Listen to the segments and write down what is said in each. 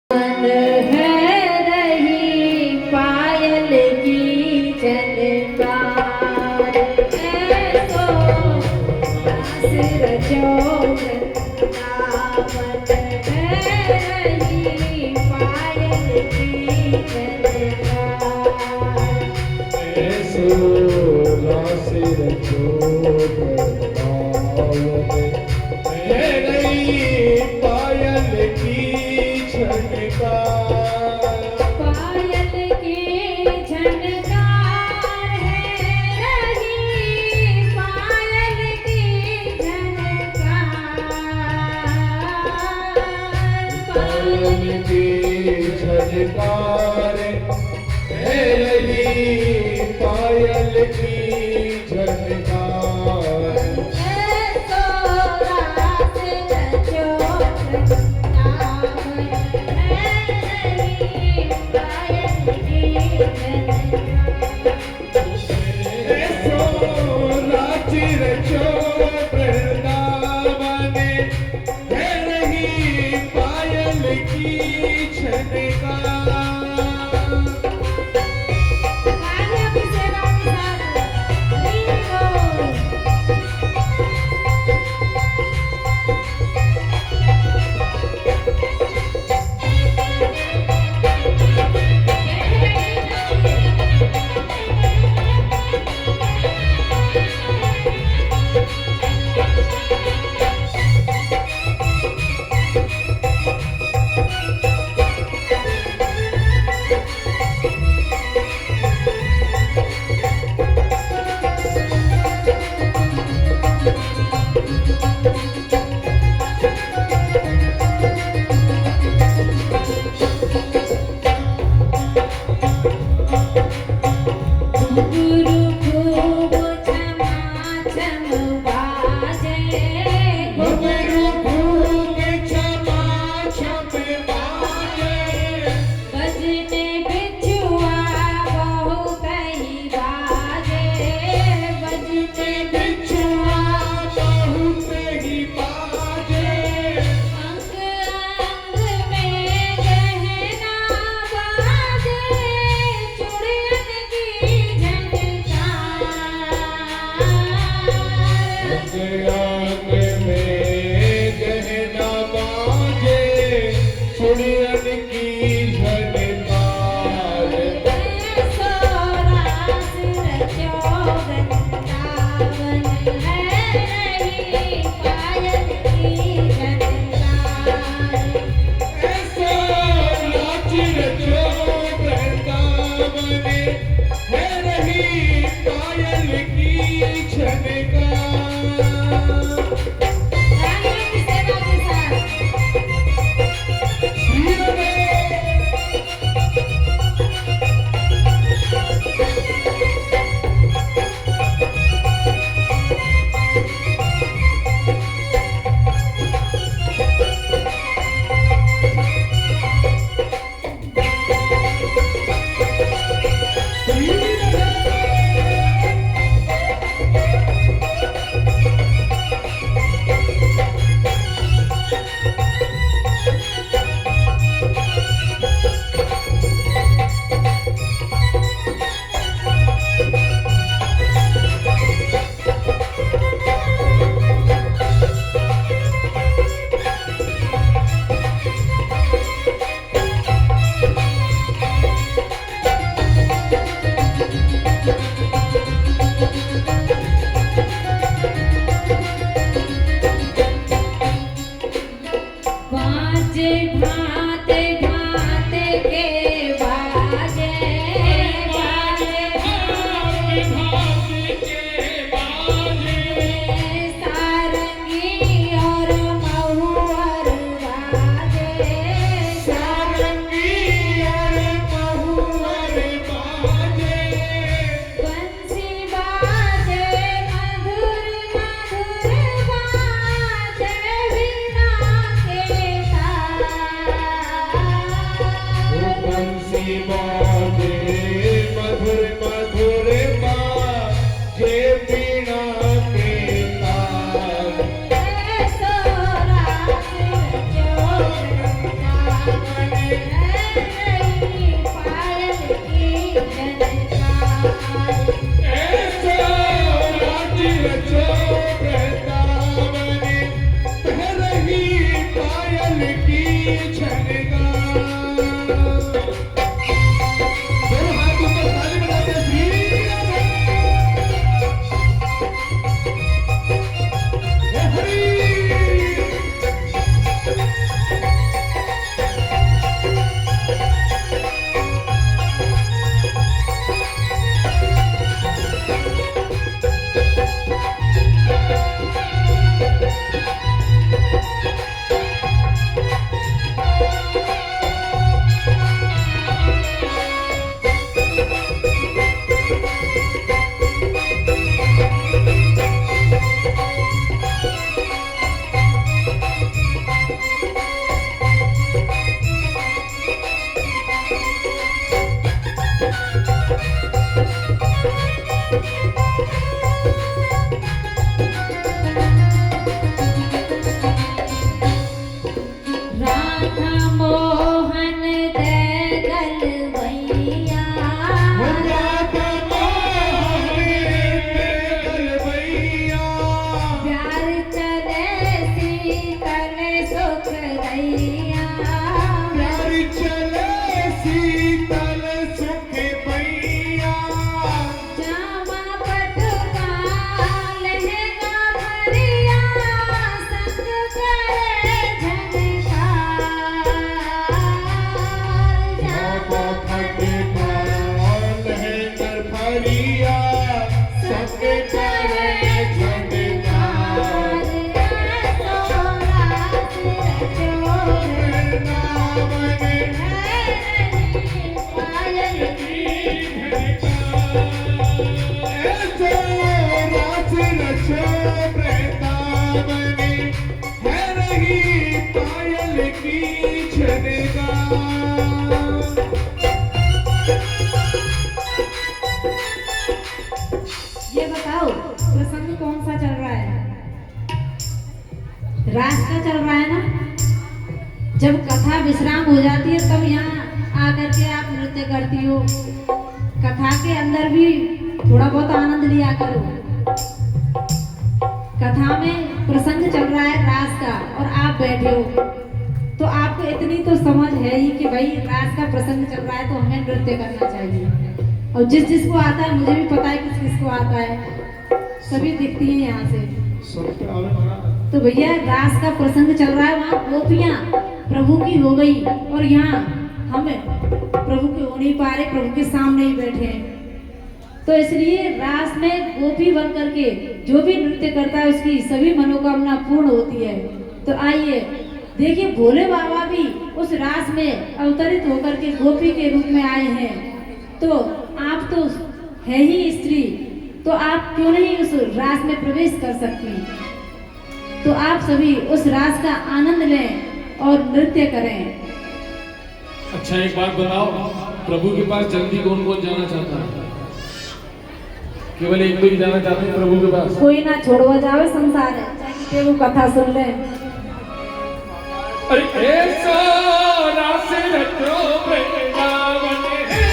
मन है रही पायल की झनकार, ऐसो रास रचो वृंदावन है रही पायल की झनकार, ऐसो रास रचो वृंदावन है रही पायल की झनकार, पायल की झनकार है रही पायल की झनकार, पायल की झनकार है रही पायल की झनकार, ऐसो रास रचो वृंदावन है रही पायल की झनकार। ऐसो रास रचो वृंदावन है रही पायल की झनकार। आगे अपनी सेवा के साथ हरि बोल। गुरु खूब क्षमा क्षम बाजे, गुरु खूब क्षमा क्षम बाजे, बजने बिछुआ बहुत ही बाजे, बजने बिछुआ बहुत ही बाजे, अंग अंग में गहना बाजे, चूड़ियन की झनकार, ऐसो रास रचो वृंदावन है रही पायल की झनकार। श्री रमे मोहन दे गलवैया राधा मोहन गलवैया प्यार चले शीतल सुख दैया प्यार चले शीतल सुख मैया जामा पटुका लहंगा भरिया संग करे झनकार जामा फटका लहंगर फरिया संग करे झनकार वृंदावन ऐसो रास रचो वृंदावन है रही पायल की झनकार। ये बताओ प्रसंग कौन सा चल रहा है? रास का चल रहा है ना? जब कथा विश्राम हो जाती है तब यहाँ आकर के आप नृत्य करती हो। कथा के अंदर भी थोड़ा बहुत आनंद लिया करो। कथा में प्रसंग चल रहा है रास का और आप बैठे हो, तो आपको इतनी तो समझ है ही कि भाई रास का प्रसंग चल रहा है तो हमें नृत्य करना चाहिए। और जिस जिसको आता है, मुझे भी पता है किस किसको आता है, सभी दिखती हैं यहाँ से। तो भैया रास का प्रसंग चल रहा है, वहाँ गोपियाँ प्रभु की हो गई और यहाँ हम प्रभु के हो नहीं पा रहे, प्रभु के सामने ही बैठे हैं। तो इसलिए रास में गोपी बन करके जो भी नृत्य करता है उसकी सभी मनोकामना पूर्ण होती है। तो आइए देखिए, भोले बाबा भी उस रास में अवतरित होकर के गोपी के रूप में आए हैं। तो आप तो है ही स्त्री, तो आप क्यों नहीं उस रास में प्रवेश कर सकती? तो आप सभी उस रास का आनंद लें और नृत्य करें। अच्छा एक बात बताओ, प्रभु के पास जल्दी कौन कौन जाना चाहता है? केवल एक कोई जाना चाहते हैं प्रभु के पास? कोई ना छोड़वा जावे, संसार है, चाहे वो कथा सुन ले। अरे ऐसा रास रचो वृंदावन है।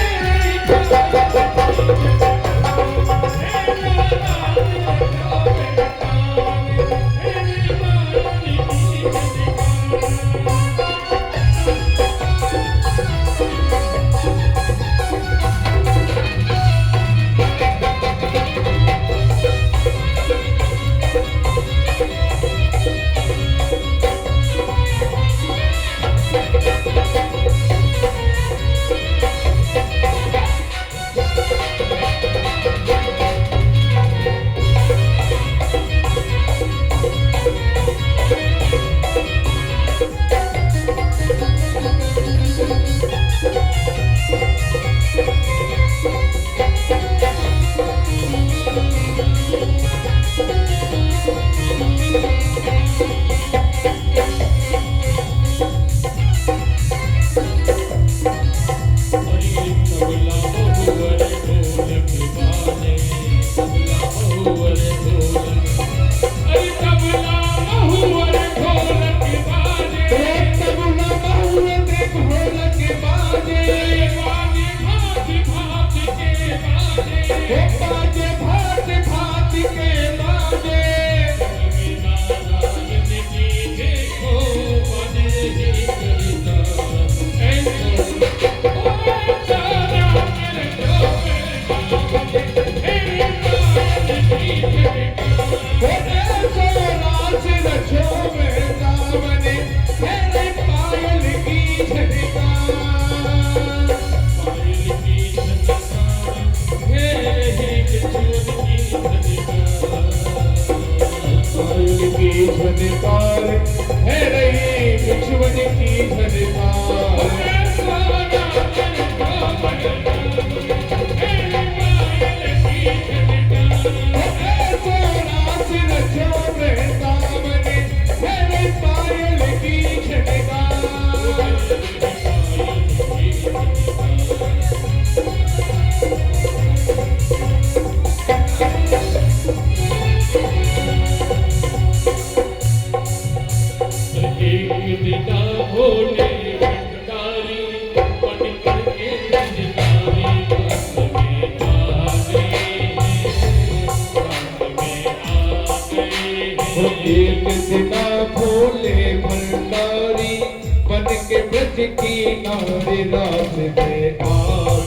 किनारे रास्ते आ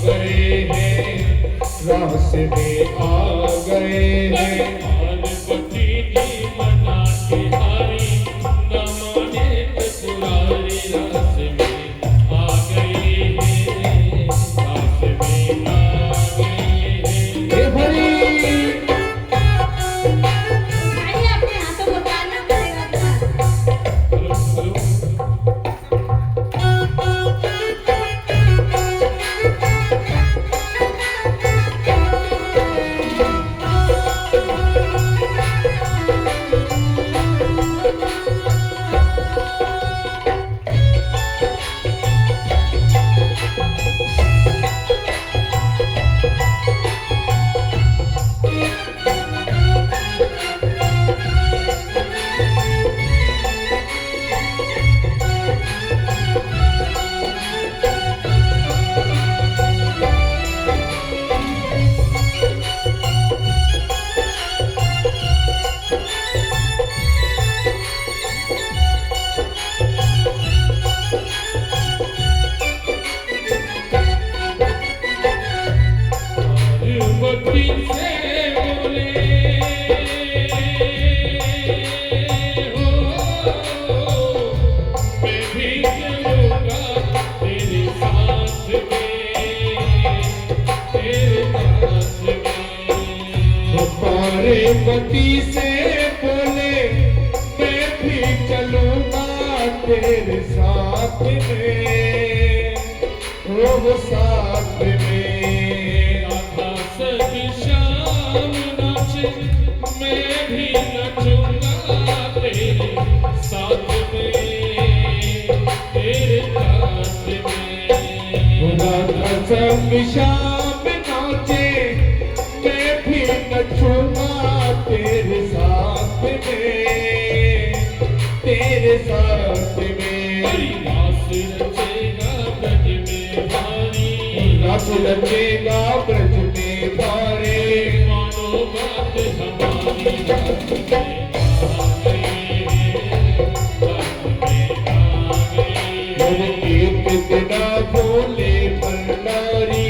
गए हैं, रास्ते आ गए हैं। पार्वती जी मना के हारी न माने त्रिपुरारी रास में आ गए हैं, रास में आ गए हैं। हे हरि भाई अपने हाथों को तालना पड़ेगा थोड़ा। हेलो हेलो पार्वती से बोले हो मैं भी चलूंगा तेरे साथ में, तेरे साथ में। पार्वती से बोले मैं भी चलूंगा तेरे साथ में, वो साथ में। राधा सभी शाम नाचे मैं भी नचूंगा तेरे साथ में, तेरे साथ में। राधा संग शाम नाचे मैं भी नचूंगा तेरे साथ में, तेरे साथ में। हरि रास रचेगा ब्रज में भारी, रास रचेगा ब्रज में भारे। मानो बात हमारी रास में आ गए हैं, रास में आ गए हर हैं। एक बिना बोले भंडारी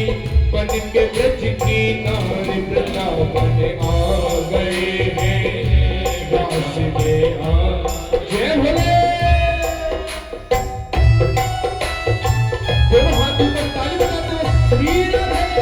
बन के ब्रज की नारी वृंदावन आ गए हैं, रास में आ। जय भोले। दोनों हाथ ऊपर ताली बजाते हुए श्री राधे।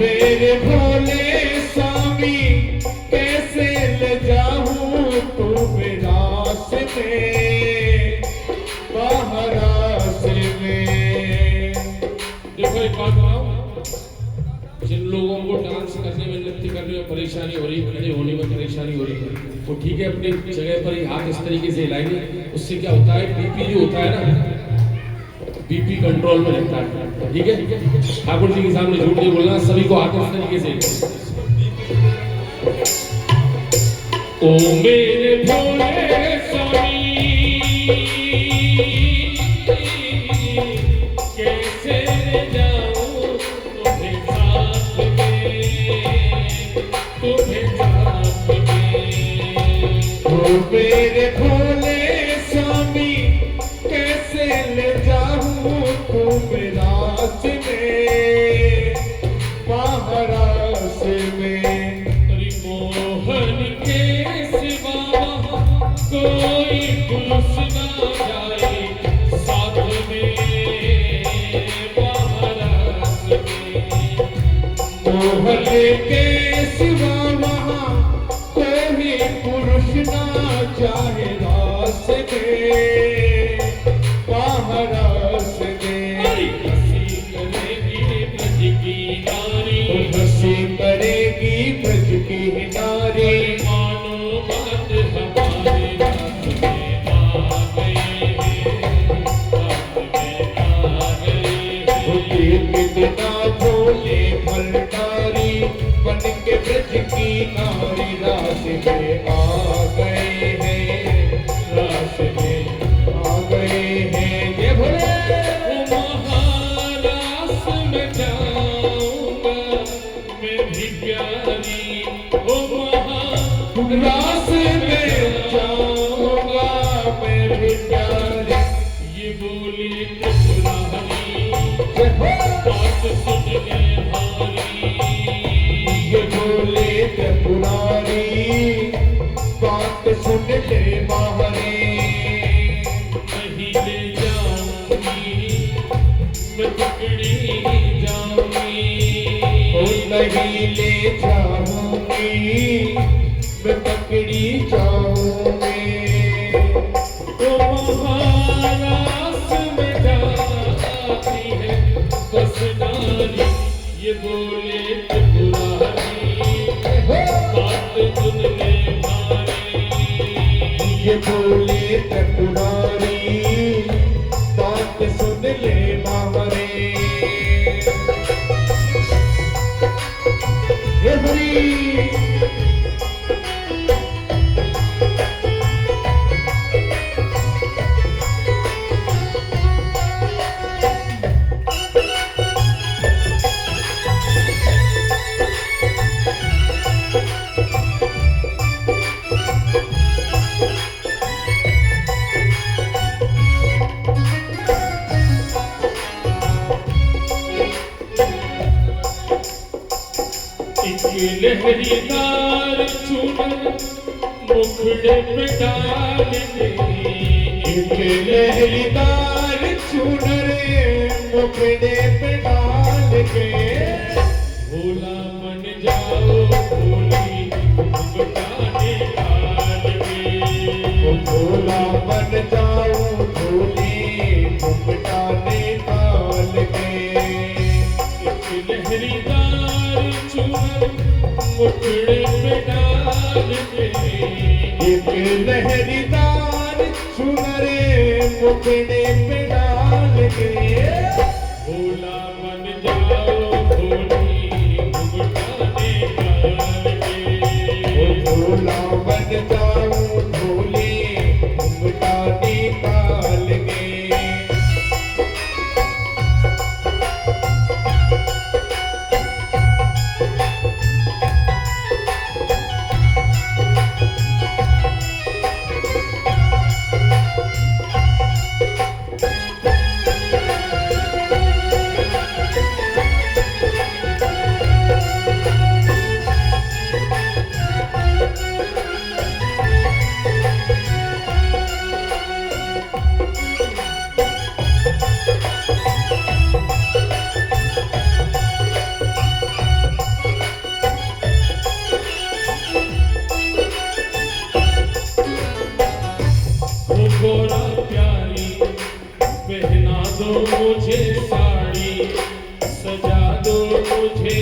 मेरे भोले स्वामी कैसे ले जाऊं तुम्हें रास में, रास में। देखो एक बात बताओ, जिन लोगों को डांस करने में, नृत्य करने में परेशानी हो रही, खड़े होने में परेशानी हो रही है, वो ठीक है अपनी जगह पर ही हाथ इस तरीके से हिलाएंगे। उससे क्या होता है, बीपी जो होता है ना, बीपी कंट्रोल में रहता है। ठीक है, ठाकुर जी के सामने झूठ नहीं बोलना, सभी को हाथ इस तरीके से। ओ मेरे भोले स्वामी कैसे ले जाऊं तुम्हें साथ में, तुम्हें साथ में। ओ मेरे भोले स्वामी कैसे ले जाऊं तुम्हें रास में, रास में। नारी मानो बात हमारे रात में आ गए हैं, रात में आ गए हैं। कितना भोले भंडारी बन के ब्रज की नारी रास में आ गए हैं, रास में आ गए हैं। ये भोले महारास में जाऊंगा मैं भी प्यारी, ओ रास में जाऊंगा मैं भी प्यारी। ये बोली त्रिपुरारी, बात सुन ले भारी। ये बोले त्रिपुरारी, बात सुन ले मारे। नहीं ले जाऊंगी मैं पकड़ी जाऊंगी, ओ नहीं ले जाऊंगी मैं पकड़ी जाऊंगी। तो महारास में जाती है बस नारी। ये बोले त्रिपुरारी, बात सुन ले भारी। ये बोले त्रिपुरारी, बात सुन ले मारे। हे हरी एक लहरीदार चूनर मुखड़े पे डाल के, एक लहरीदार चूनर मुखड़े पे डाल के। भोला बन जाओ भोली घुंघटाने डाल के। ओ भोला बन जाऊं भोली घुंघटाने डाल के। एक लहरीदार चूनर मुखड़े पे डाल के, एक लहरीदार चूनर मुखड़े पे डाल के। भोला बन जाओ भोली घुंघटाने डाल के। ओ भोला बन जाऊं भोली घुंघटाने डाल के। गोरा प्यारी पहना दो मुझे साड़ी, सजा दो मुझे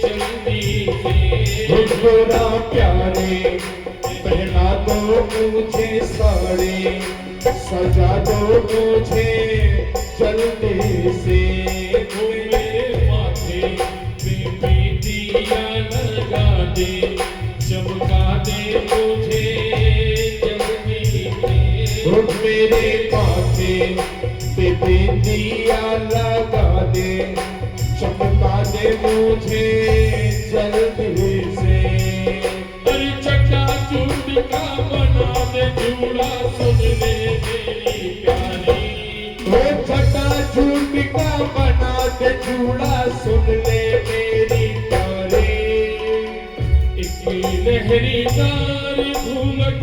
जल्दी से। गोरा प्यारे पहना दो मुझे साड़ी, सजा दो मुझे जल्दी से। ओ मेरे माथे पे दिया लगा दे, चमका दे मुझे जल्दी से। ओ मेरे माथे पे बिंदिया लगा दे, चमका दे मुझे जल्दी से। अरे चक्का चूड़ का बना दे जूड़ा, सुन ले मेरी प्यारी। ओ छटा झूठ का बना दे जूड़ा, सुन ले मेरी प्यारी। एक लहरीदार घूंघट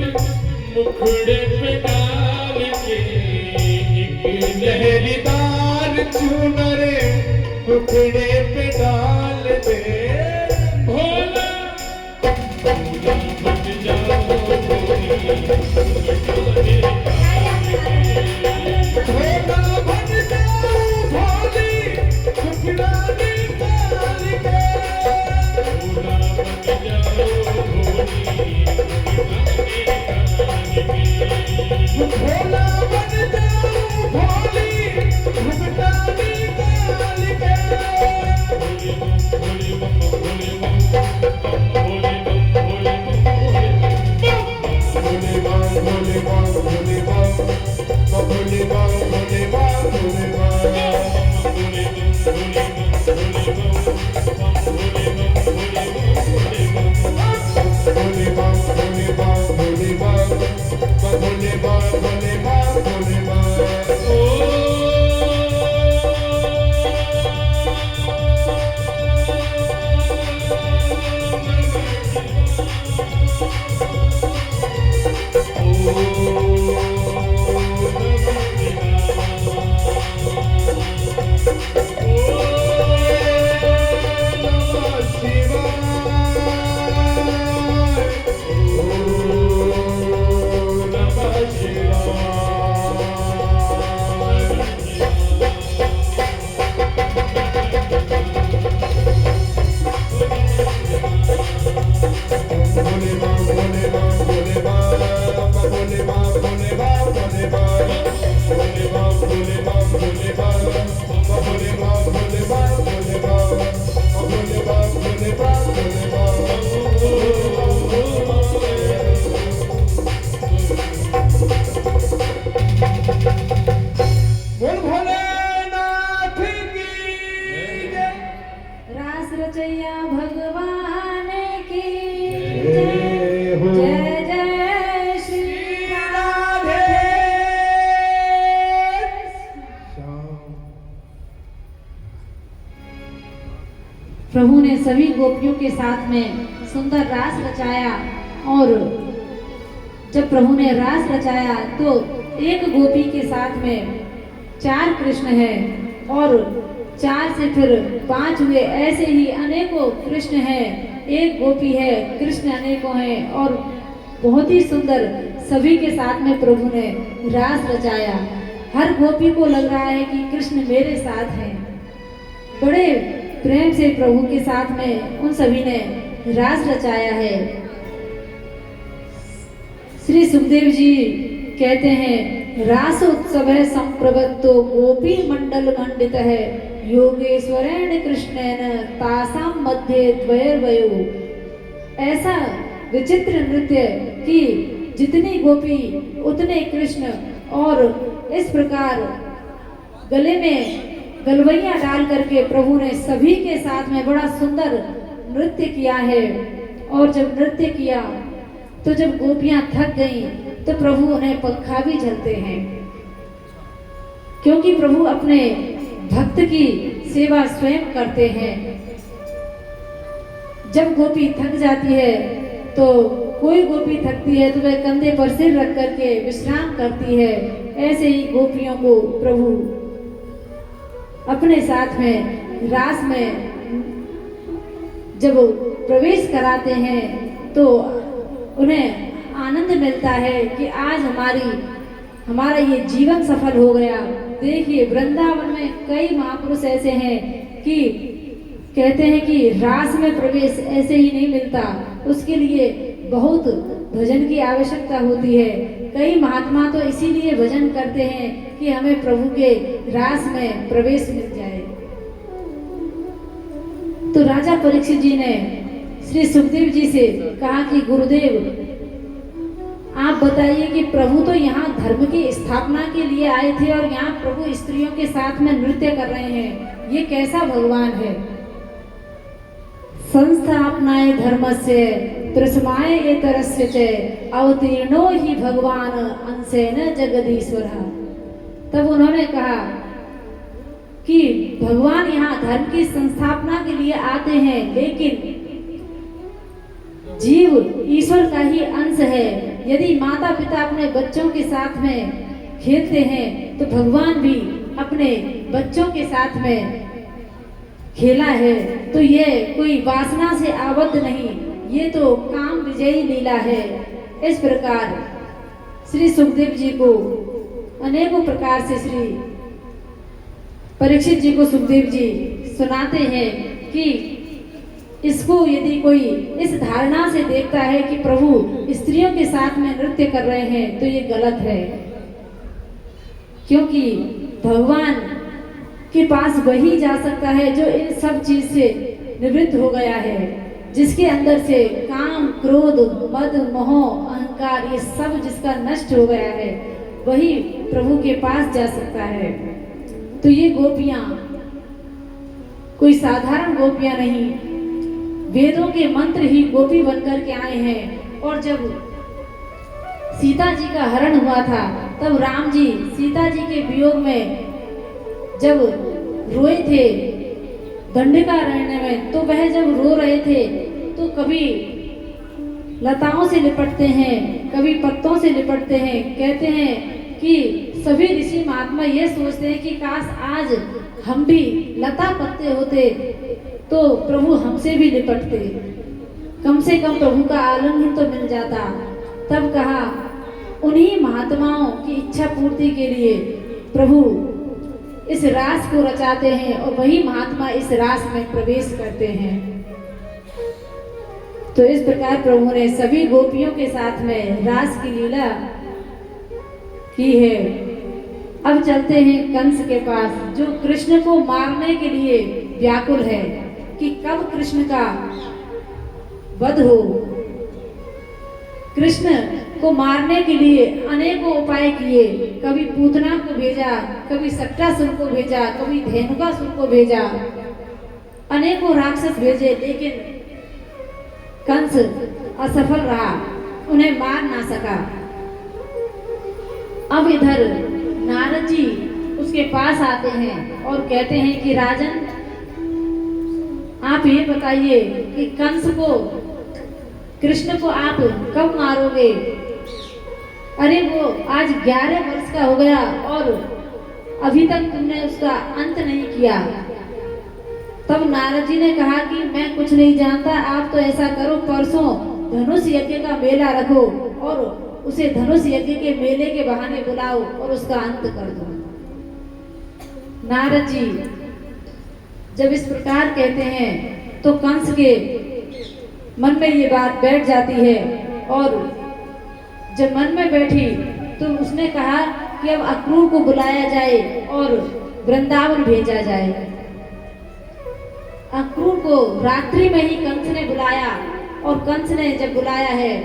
मुखड़े पे डाल के, एक लहरीदार चूनर मुखड़े पे डाल दे। भोला भोला बन जाओ भोली घुंघटाने डाल के। भोला बन जाऊं भोली घुंघटाने डाल के। भोला बन जाओ हो। जय जय श्री राधे श्याम। प्रभु ने सभी गोपियों के साथ में सुंदर रास रचाया और जब प्रभु ने रास रचाया तो एक गोपी के साथ में 4 कृष्ण हैं और 4 से फिर 5 हुए, ऐसे ही अनेकों कृष्ण हैं, एक गोपी है, कृष्ण अनेकों हैं और बहुत ही सुंदर सभी के साथ में प्रभु ने रास रचाया। हर गोपी को लग रहा है कि कृष्ण मेरे साथ हैं। बड़े प्रेम से प्रभु के साथ में उन सभी ने रास रचाया है। श्री सुखदेव जी कहते हैं रास उत्सव है संप्रवत्तो गोपी मंडल मंडित है योगेश्वरेण कृष्णेन तासाम मध्य द्वयर्वयो। ऐसा विचित्र नृत्य कि जितनी गोपी उतने कृष्ण और इस प्रकार गले में गलवैया डाल करके प्रभु ने सभी के साथ में बड़ा सुंदर नृत्य किया है। और जब नृत्य किया तो जब गोपियां थक गईं तो प्रभु उन्हें पंखा भी झलते हैं, क्योंकि प्रभु अपने भक्त की सेवा स्वयं करते हैं। जब गोपी थक जाती है तो कोई गोपी थकती है तो वह कंधे पर सिर रख करके विश्राम करती है। ऐसे ही गोपियों को प्रभु अपने साथ में रास में जब प्रवेश कराते हैं तो उन्हें आनंद मिलता है कि आज हमारा ये जीवन सफल हो गया। देखिए वृंदावन में कई महापुरुष ऐसे हैं कि कहते हैं कि रास में प्रवेश ऐसे ही नहीं मिलता, उसके लिए बहुत भजन की आवश्यकता होती है। कई महात्मा तो इसीलिए भजन करते हैं कि हमें प्रभु के रास में प्रवेश मिल जाए। तो राजा परीक्षित जी ने श्री सुखदेव जी से कहा कि गुरुदेव आप बताइए कि प्रभु तो यहाँ धर्म की स्थापना के लिए आए थे और यहाँ प्रभु स्त्रियों के साथ में नृत्य कर रहे हैं, ये कैसा भगवान है। संस्थापनाए धर्मस्य त्रिसमाय एतरस्य च अवतीर्णो ही भगवान अंशेन जगदीश्वर। तब उन्होंने कहा कि भगवान यहाँ धर्म की संस्थापना के लिए आते हैं, लेकिन जीव ईश्वर का ही अंश है। यदि माता पिता अपने बच्चों के साथ में खेलते हैं तो भगवान भी अपने बच्चों के साथ में खेला है, तो ये कोई वासना से आबद्ध नहीं, ये तो काम विजयी लीला है। इस प्रकार श्री सुखदेव जी को अनेकों प्रकार से श्री परीक्षित जी को सुखदेव जी सुनाते हैं कि इसको यदि कोई इस धारणा से देखता है कि प्रभु स्त्रियों के साथ में नृत्य कर रहे हैं तो ये गलत है, क्योंकि भगवान के पास वही जा सकता है जो इन सब चीज से निवृत्त हो गया है, जिसके अंदर से काम क्रोध मद मोह अहंकार ये सब जिसका नष्ट हो गया है, वही प्रभु के पास जा सकता है। तो ये गोपियां कोई साधारण गोपियां नहीं, वेदों के मंत्र ही गोपी बनकर के आए हैं। और जब सीता जी का हरण हुआ था तब राम जी सीता जी के वियोग में जब रोए थे दंडकारण्य में, तो वह जब रो रहे थे तो कभी लताओं से लिपटते हैं, कभी पत्तों से लिपटते हैं। कहते हैं कि सभी ऋषि महात्मा ये सोचते हैं कि काश आज हम भी लता पत्ते होते तो प्रभु हमसे भी लिपटते, कम से कम प्रभु का आलिंगन तो मिल जाता। तब कहा उन्हीं महात्माओं की इच्छा पूर्ति के लिए प्रभु इस रास को रचाते हैं और वही महात्मा इस रास में प्रवेश करते हैं। तो इस प्रकार प्रभु ने सभी गोपियों के साथ में रास की लीला की है। अब चलते हैं कंस के पास, जो कृष्ण को मारने के लिए व्याकुल है कि कब कृष्ण का वध हो। कृष्ण को मारने के लिए अनेकों उपाय किए, कभी पूतना को भेजा, कभी सट्टासुर को भेजा, कभी धेनुकासुर को भेजा, अनेकों राक्षस भेजे, लेकिन कंस असफल रहा। उन्हें मार ना सका। अब इधर नारद जी उसके पास आते हैं और कहते हैं कि राजन, आप ये बताइए कि कंस को, कृष्ण को आप कब मारोगे? अरे वो आज 11 वर्ष का हो गया और अभी तक तुमने उसका अंत नहीं किया। तब नारद जी ने कहा कि मैं कुछ नहीं जानता, आप तो ऐसा करो, परसों धनुष यज्ञ का मेला रखो और उसे धनुष यज्ञ के मेले के बहाने बुलाओ और उसका अंत कर दो। नारद जी जब इस प्रकार कहते हैं तो कंस के मन में ये बात बैठ जाती है और जब मन में बैठी तो उसने कहा कि अब अक्रूर को बुलाया जाए और वृंदावन भेजा जाए। अक्रूर को रात्रि में ही कंस ने बुलाया और कंस ने जब बुलाया है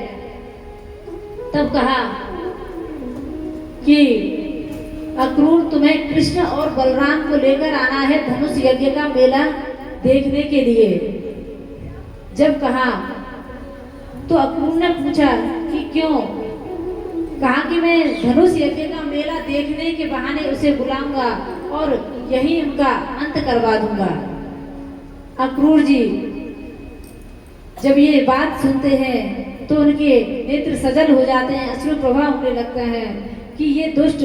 तब कहा कि अक्रूर, तुम्हें कृष्ण और बलराम को लेकर आना है धनुष यज्ञ का मेला देखने के लिए। जब कहा तो अक्रूर ने पूछा कि क्यों? कहा कि मैं धनुष यज्ञ का मेला देखने के बहाने उसे बुलाऊंगा और यही उनका अंत करवा दूंगा। अक्रूर जी जब ये बात सुनते हैं तो उनके नेत्र सजल हो जाते हैं, अश्रु प्रवाह होने लगता है कि ये दुष्ट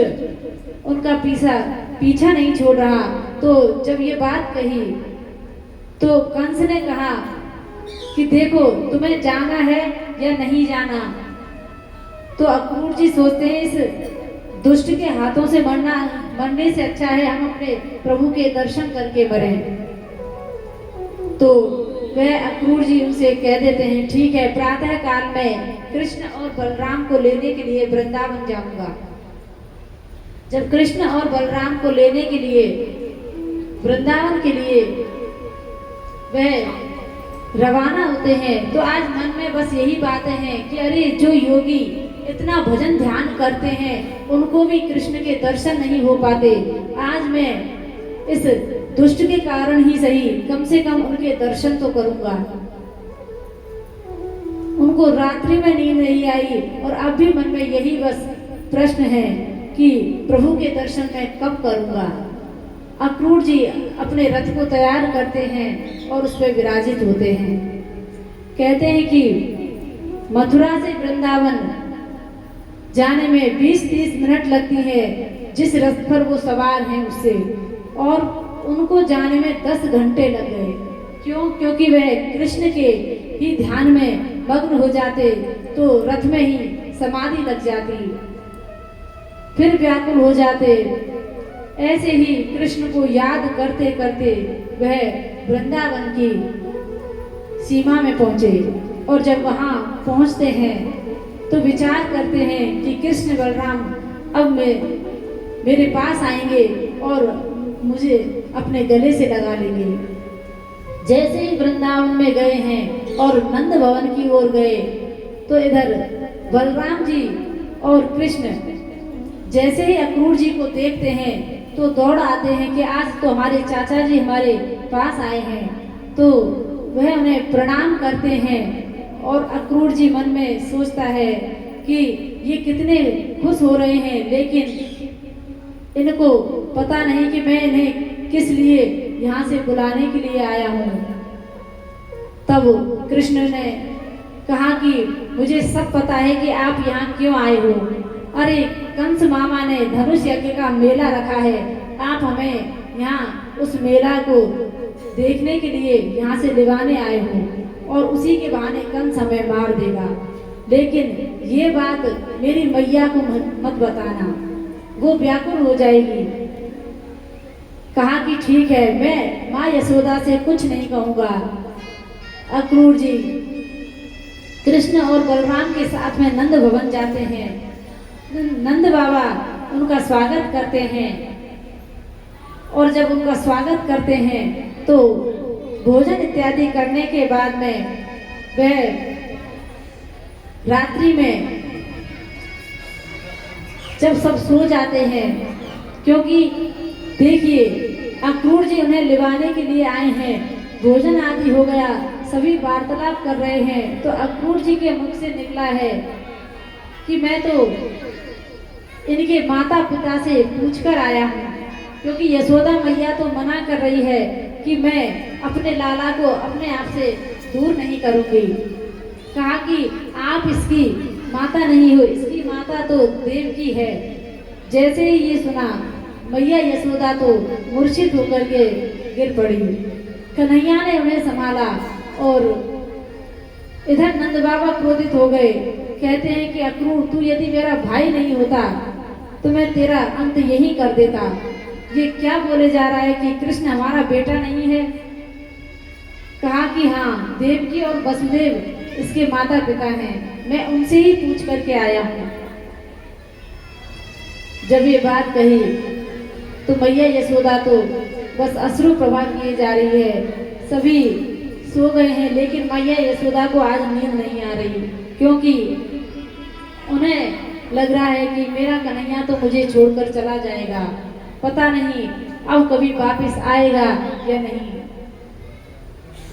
उनका पीछा नहीं छोड़ रहा। तो जब ये बात कही तो कंस ने कहा कि देखो, तुम्हें जाना है या नहीं जाना। तो अक्रूर जी सोचते हैं इस दुष्ट के हाथों से मरने से अच्छा है हम अपने प्रभु के दर्शन करके मरें। तो वह अक्रूर जी उनसे कह देते हैं ठीक है, प्रातः काल में कृष्ण और बलराम को लेने के लिए वृंदावन जाऊंगा। जब कृष्ण और बलराम को लेने के लिए वृंदावन के लिए वह रवाना होते हैं तो आज मन में बस यही बातें हैं कि अरे जो योगी इतना भजन ध्यान करते हैं उनको भी कृष्ण के दर्शन नहीं हो पाते। आज मैं इस दुष्ट के कारण ही सही कम से कम उनके दर्शन तो करूंगा। उनको रात्रि में नींद नहीं आई और अब भी मन में यही बस प्रश्न है कि प्रभु के दर्शन मैं कब करूंगा। अक्रूर जी अपने रथ को तैयार करते हैं और उस पर विराजित होते हैं। कहते हैं कि मथुरा से वृंदावन जाने में 20-30 मिनट लगती है जिस रथ पर वो सवार हैं उससे, और उनको जाने में 10 घंटे लग गए। क्यों? क्योंकि वह कृष्ण के ही ध्यान में मग्न हो जाते तो रथ में ही समाधि लग जाती, फिर व्याकुल हो जाते। ऐसे ही कृष्ण को याद करते करते वह वृंदावन की सीमा में पहुंचे और जब वहां पहुंचते हैं तो विचार करते हैं कि कृष्ण बलराम अब मेरे पास आएंगे और मुझे अपने गले से लगा लेंगे। जैसे ही वृंदावन में गए हैं और नंद भवन की ओर गए तो इधर बलराम जी और कृष्ण जैसे ही अक्रूर जी को देखते हैं तो दौड़ आते हैं कि आज तो हमारे चाचा जी हमारे पास आए हैं। तो वह उन्हें प्रणाम करते हैं और अक्रूर जी मन में सोचता है कि ये कितने खुश हो रहे हैं, लेकिन इनको पता नहीं कि मैं इन्हें किस लिए यहाँ से बुलाने के लिए आया हूँ। तब कृष्ण ने कहा कि मुझे सब पता है कि आप यहाँ क्यों आए हो। अरे कंस मामा ने धनुष यज्ञ का मेला रखा है, आप हमें यहाँ उस मेला को देखने के लिए यहाँ से लिवाने आए हो और उसी के बहाने कंस हमें मार देगा। लेकिन ये बात मेरी मैया को मत बताना, वो व्याकुल हो जाएगी। कहा कि ठीक है, मैं माँ यशोदा से कुछ नहीं कहूँगा। अक्रूर जी कृष्ण और बलराम के साथ में नंद भवन जाते हैं। नंद बाबा उनका स्वागत करते हैं और जब उनका स्वागत करते हैं तो भोजन इत्यादि करने के बाद में वह रात्रि में जब सब सो जाते हैं, क्योंकि देखिए अक्रूर जी उन्हें लिवाने के लिए आए हैं, भोजन आदि हो गया, सभी वार्तालाप कर रहे हैं, तो अक्रूर जी के मुख से निकला है कि मैं तो इनके माता पिता से पूछकर आया हूँ, क्योंकि यशोदा मैया तो मना कर रही है कि मैं अपने लाला को अपने आप से दूर नहीं करूँगी। कहा कि आप इसकी माता नहीं हो, इसकी माता तो देवकी है। जैसे ही ये सुना, मैया यशोदा तो मूर्छित होकर के गिर पड़ी। कन्हैया ने उन्हें संभाला और इधर नंद बाबा क्रोधित हो गए। कहते हैं कि अक्रूर, तू यदि मेरा भाई नहीं होता तो मैं तेरा अंत यही कर देता। ये क्या बोले जा रहा है कि कृष्ण हमारा बेटा नहीं है? कहा कि हाँ, देवकी और वसुदेव इसके माता पिता हैं, मैं उनसे ही पूछ करके आया हूँ। जब ये बात कही तो मैया यशोदा तो बस अश्रु प्रवाह किए जा रही है। सभी सो गए हैं, लेकिन मैया यशोदा को आज नींद नहीं आ रही, क्योंकि उन्हें लग रहा है कि मेरा कन्हैया तो मुझे छोड़कर चला जाएगा, पता नहीं अब कभी वापस आएगा या नहीं।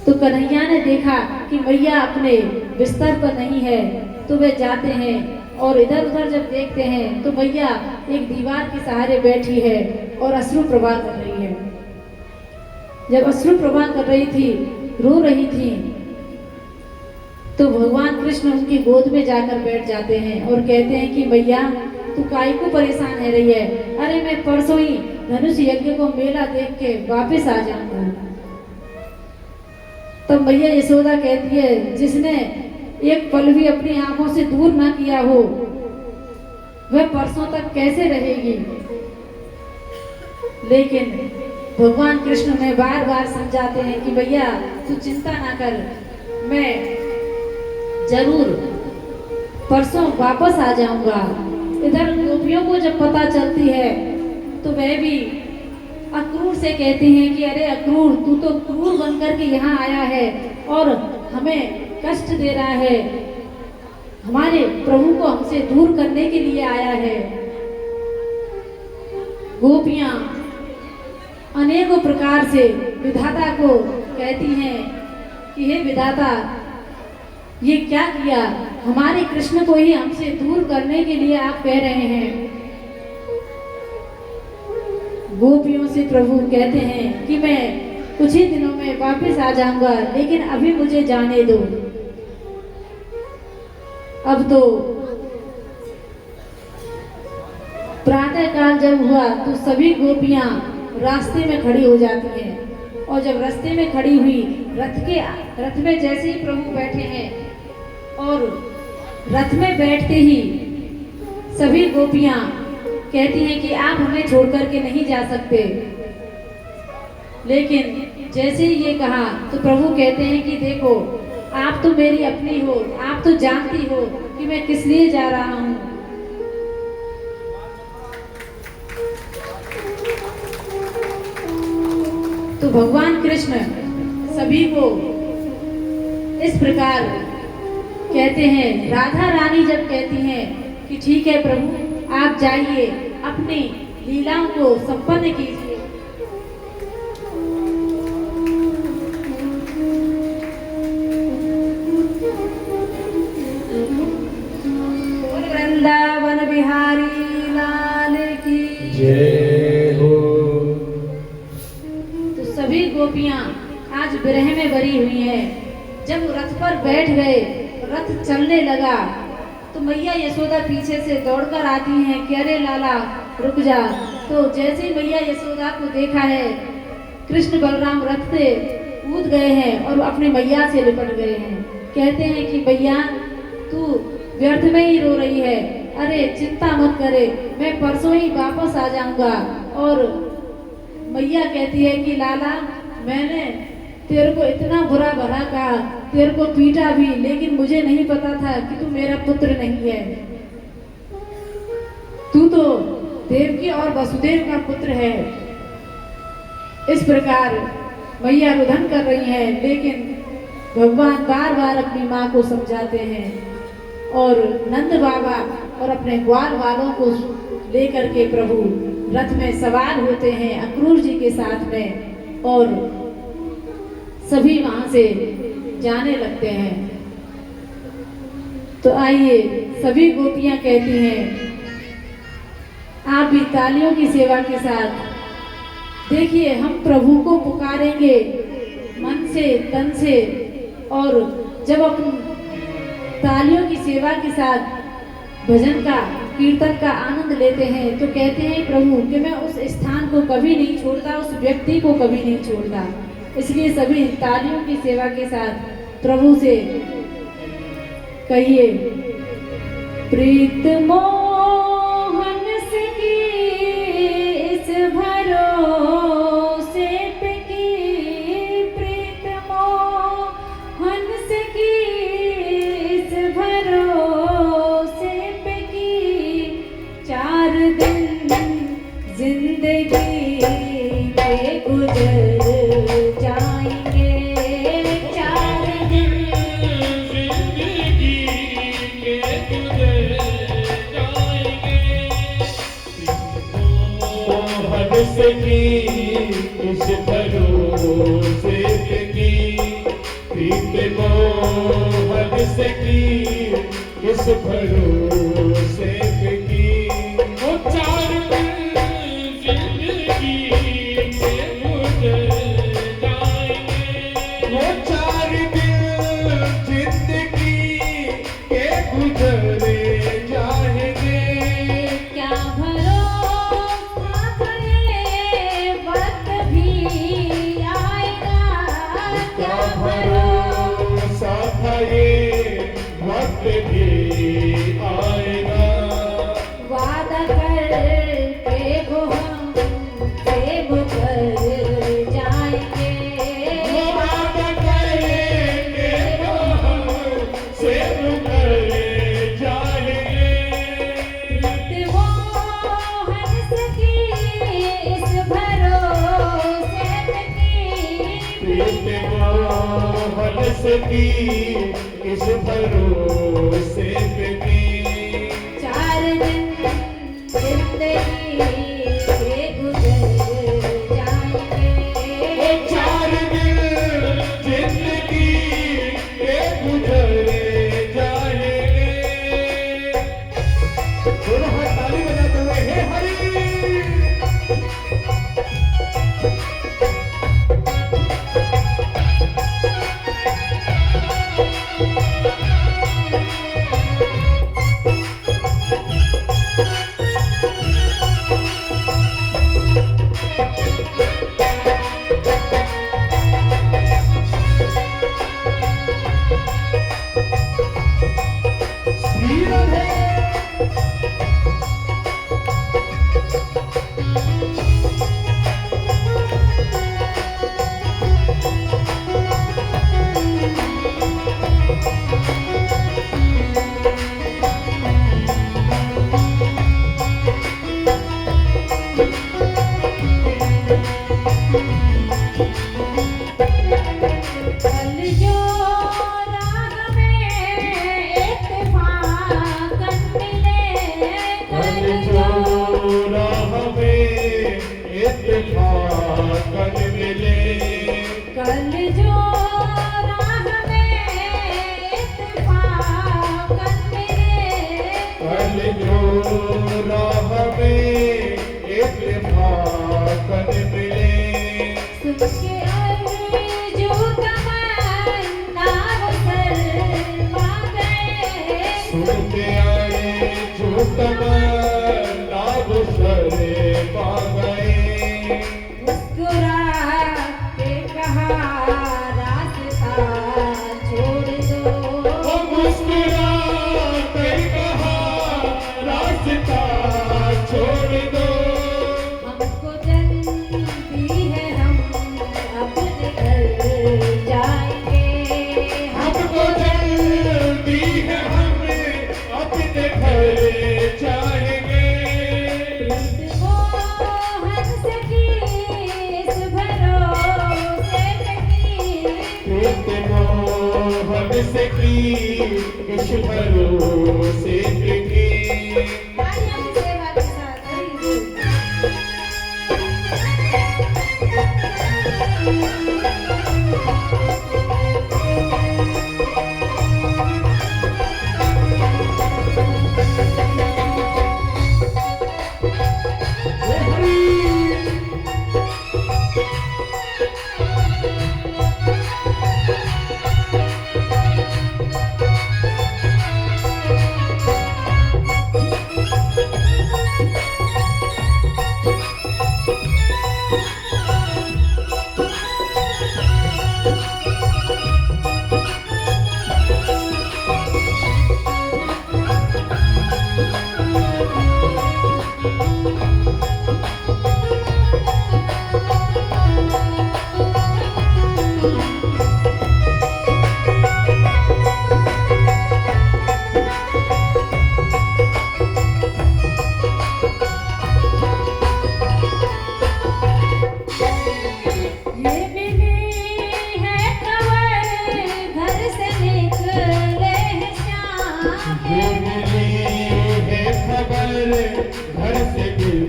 तो कन्हैया ने देखा कि मैया अपने बिस्तर पर नहीं है, तो वे जाते हैं और इधर उधर जब देखते हैं तो मैया एक दीवार के सहारे बैठी है और अश्रु प्रवाह कर रही है। जब अश्रु प्रवाह कर रही थी, रो रही थी, तो भगवान कृष्ण उनकी गोद में जाकर बैठ जाते हैं और कहते हैं कि मैया, तू काहे को परेशान है रही है? अरे मैं परसों ही धनुष यज्ञ को मेला देख के वापस आ जाऊंगा। तब मैया यशोदा कहती है, जिसने एक पल भी अपनी आंखों से दूर ना किया हो, वह परसों तक कैसे रहेगी? लेकिन भगवान कृष्ण ने बार बार समझाते हैं कि भैया तू चिंता ना कर, मैं जरूर परसों वापस आ जाऊंगा। इधर गोपियों को जब पता चलती है तो वह भी अक्रूर से कहती हैं कि अरे अक्रूर, तू तो क्रूर बनकर के यहाँ आया है और हमें कष्ट दे रहा है, हमारे प्रभु को हमसे दूर करने के लिए आया है। गोपियां अनेकों प्रकार से विधाता को कहती हैं कि हे विधाता, ये क्या किया? हमारे कृष्ण को ही हमसे दूर करने के लिए आप कह रहे हैं। गोपियों से प्रभु कहते हैं कि मैं कुछ ही दिनों में वापस आ जाऊंगा, लेकिन अभी मुझे जाने दो। अब तो प्रातः काल जब हुआ तो सभी गोपियां रास्ते में खड़ी हो जाती हैं, और जब रास्ते में खड़ी हुई, रथ में जैसे ही प्रभु बैठे हैं और रथ में बैठते ही सभी गोपियां कहती हैं कि आप हमें छोड़ करके नहीं जा सकते। लेकिन जैसे ही ये कहा तो प्रभु कहते हैं कि देखो, आप तो मेरी अपनी हो, आप तो जानती हो कि मैं किस लिए जा रहा हूँ। तो भगवान कृष्ण सभी को इस प्रकार कहते हैं। राधा रानी जब कहती हैं कि ठीक है प्रभु, आप जाइए, अपनी लीलाओं को संपन्न कीजिए। वृंदावन बिहारी लाल की जय हो। तो सभी गोपियां आज विरह में भरी हुई हैं। जब रथ पर बैठ गए, रथ चलने लगा, तो मैया यशोदा पीछे से दौड़कर आती हैं कि अरे लाला रुक जा। तो जैसे ही मैया यशोदा को देखा है, कृष्ण बलराम रथ से कूद गए हैं और अपनी मैया से लिपट गए हैं। कहते हैं कि भैया तू व्यर्थ में ही रो रही है, अरे चिंता मत करे, मैं परसों ही वापस आ जाऊंगा। और मैया कहती है कि लाला, मैंने तेरे को इतना बुरा भला कहा, तेरे को पीटा भी, लेकिन मुझे नहीं पता था कि तू मेरा पुत्र नहीं है। तू तो देवकी और वसुदेव का पुत्र है। इस प्रकार मैया रुदन कर रही हैं, लेकिन भगवान बार बार अपनी माँ को समझाते हैं। और नंद बाबा और अपने ग्वाल वालों को लेकर के प्रभु रथ में सवार होते हैं अक्रूर जी के साथ में, और सभी वहां से जाने लगते हैं। तो तो आइए सभी गोपियां कहती हैं, आप भी तालियों की सेवा के साथ देखिए, हम प्रभु को पुकारेंगे मन से तन से, और जब अपन तालियों की सेवा के साथ भजन का कीर्तन का आनंद लेते हैं तो कहते हैं प्रभु कि मैं उस स्थान को कभी नहीं छोड़ता, उस व्यक्ति को कभी नहीं छोड़ता। इसलिए सभी तालियों की सेवा के साथ प्रभु से कहिए, प्रीत मोहन से की इस भरोसे पे की, प्रीत मोहन से की इस भरोसे पे की, 4 दिन जिंदगी के गुजर जाएंगे, 4 दिन जिंदगी के गुजर जाएंगे। मोहन से की इस भरोसे पे की, प्रीत मोहन से की इस भरोसे पे की, वो 4 दिन जिंदगी के गुजर जाएंगे, वो 4 दिन जिंदगी के गुजरे जाएंगे। क्या भरोसा करे वक्त भी आएगा, क्या भरोसा था ये वक्त भी आएगा, वादा करके वो हमसे मुकर जाएंगे, वादा करेंगे वो हमसे मुकर जाएंगे। प्रीत मोहन से की इस भरोसे पे की, प्रीत मोहन से की इस भरोसे पे की, 4 दिन जिंदगी के गुजर जाएंगे, वो 4 दिन जिंदगी के गुजरे जाएंगे। दोनों हाथ ताली बजाते हुए हे हरि। श्री राधे। कल जो राग में इत्तेफाक मिले, कल जो राह में इत्तेफाक मिले, कल जो राग में इत्तेफाक मिले, कल जो राह में इत्तेफाक मिले, सुन के अर्जू तमन्ना वो शर्मा गए, सुन के आए जो तमन्ना वो शरे पा गए, मुस्कुरा के कहा रास्ता छोड़ दो, वो मुस्कुरा कर कहा रास्ता छोड़ दो, हमको जल्दी है हम अपने घर जाएंगे, हमको जल्दी है हम अपने घर जाएंगे। प्रीत मोहन से की इस भरोसे पे की, प्रीत मोहन से की इस भरोसे पे की, तालियों की सेवा के साथ हरि बोल। जो मिली है खबर घर से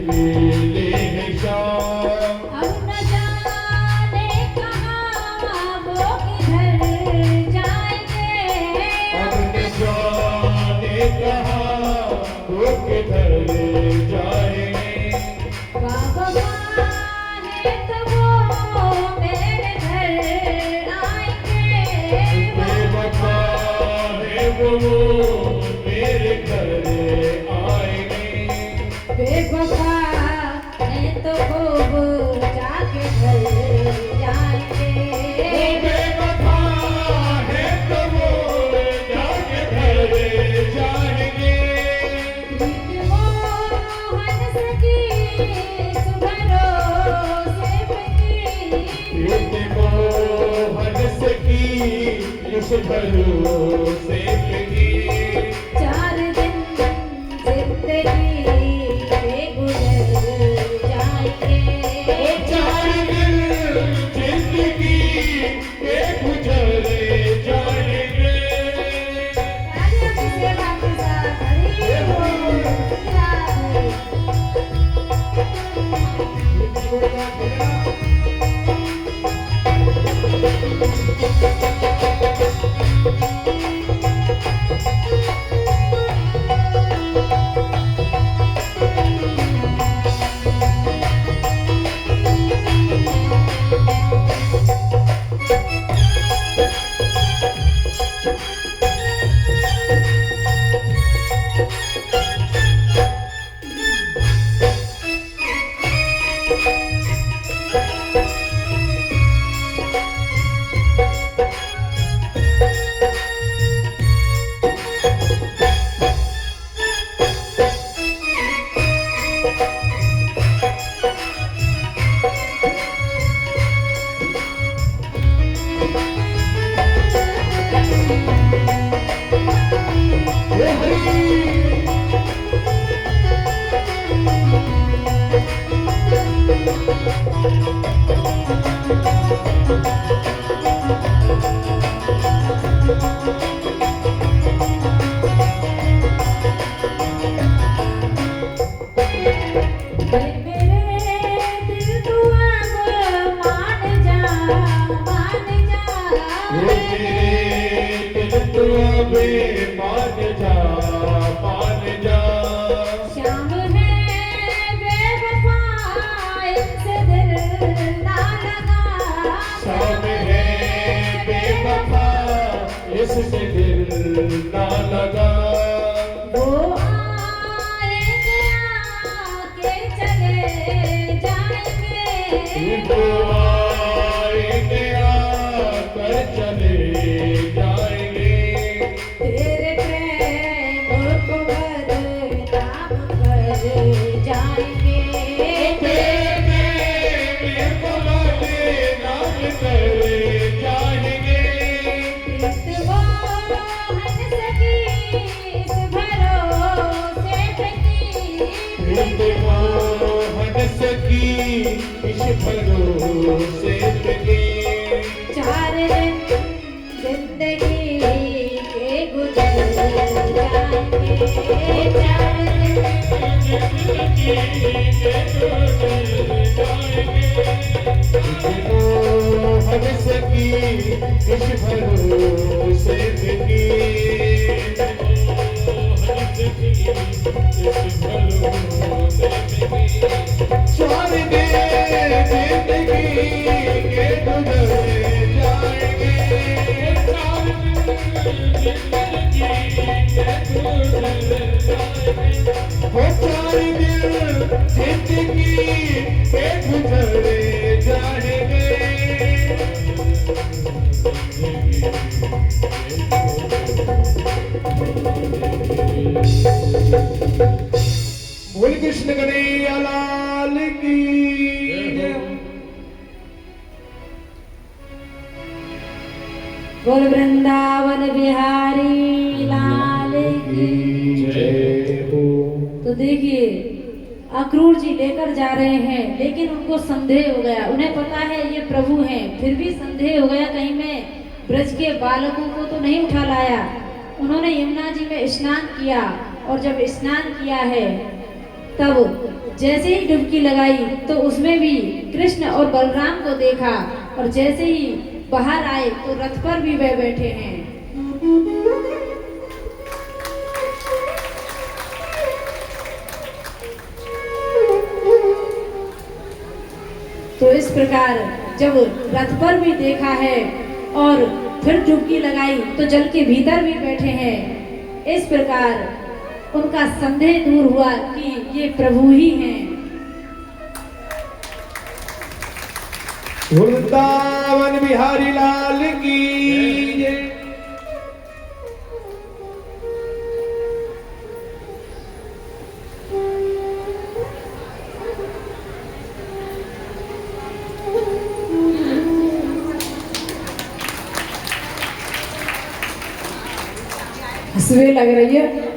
मिले है शाम। अब न जाने कहाँ वो किधर जाएंगे। अब न जाने कहाँ वो किधर जाएंगे। बाबा है तो वो मेरे घर आएंगे। बेवफा है वो मेरे घर आएंगे। बेवफा है तो वो जाके घर जाएंगे। बेवफा है तो वो जाके घर जाएंगे। मोहन सकी सुभरोसे पकी। प्रीत मोहन सकी इस भरोसे लगी। 4 दिन जिंदगी के गुजर जाएंगे। 4 दिन जिंदगी के गुजर जाएंगे। तालियां दीजिए आपके साथ। हरी बोल। राधे। इससे दिल ना लगा। वो आएंगे आके चले जाएंगे। वो आएंगे आकर चले जाएंगे। तेरे प्रेम को बदनाम कर जाएंगे। तेरे प्रेम को बदनाम कर जाएंगे। मोहन सकी इस भरोसे लगी। 4 दिन जिंदगी के गुजर जाएंगे। 4 दिन मोहन सकी इस भरोसे लगी। चार दिन जिंदगी के गुजर जाएंगे। 4 दिन जिंदगी के गुजर जाएंगे। वो 4 दिन जिंदगी के गुजर जाएंगे। बोल कृष्ण कन्हैया लाल की जय। बोल वृंदावन बिहारी लाल की जय हो। तो देखिए अक्रूर जी लेकर जा रहे हैं, लेकिन उनको संदेह हो गया। उन्हें पता है ये प्रभु हैं, फिर भी संदेह हो गया कहीं मैं ब्रज के बालकों को तो नहीं उठा लाया। उन्होंने यमुना जी में स्नान किया और जब स्नान किया है तब जैसे ही डुबकी लगाई तो उसमें भी कृष्ण और बलराम को देखा और जैसे ही बाहर आए तो रथ पर भी वह बैठे हैं। तो इस प्रकार जब रथ पर भी देखा है और फिर डुबकी लगाई तो जल के भीतर भी बैठे हैं। इस प्रकार उनका संदेह दूर हुआ कि ये प्रभु ही हैं। वृंदावन बिहारी लाल की जय। हंसवे लग रही है।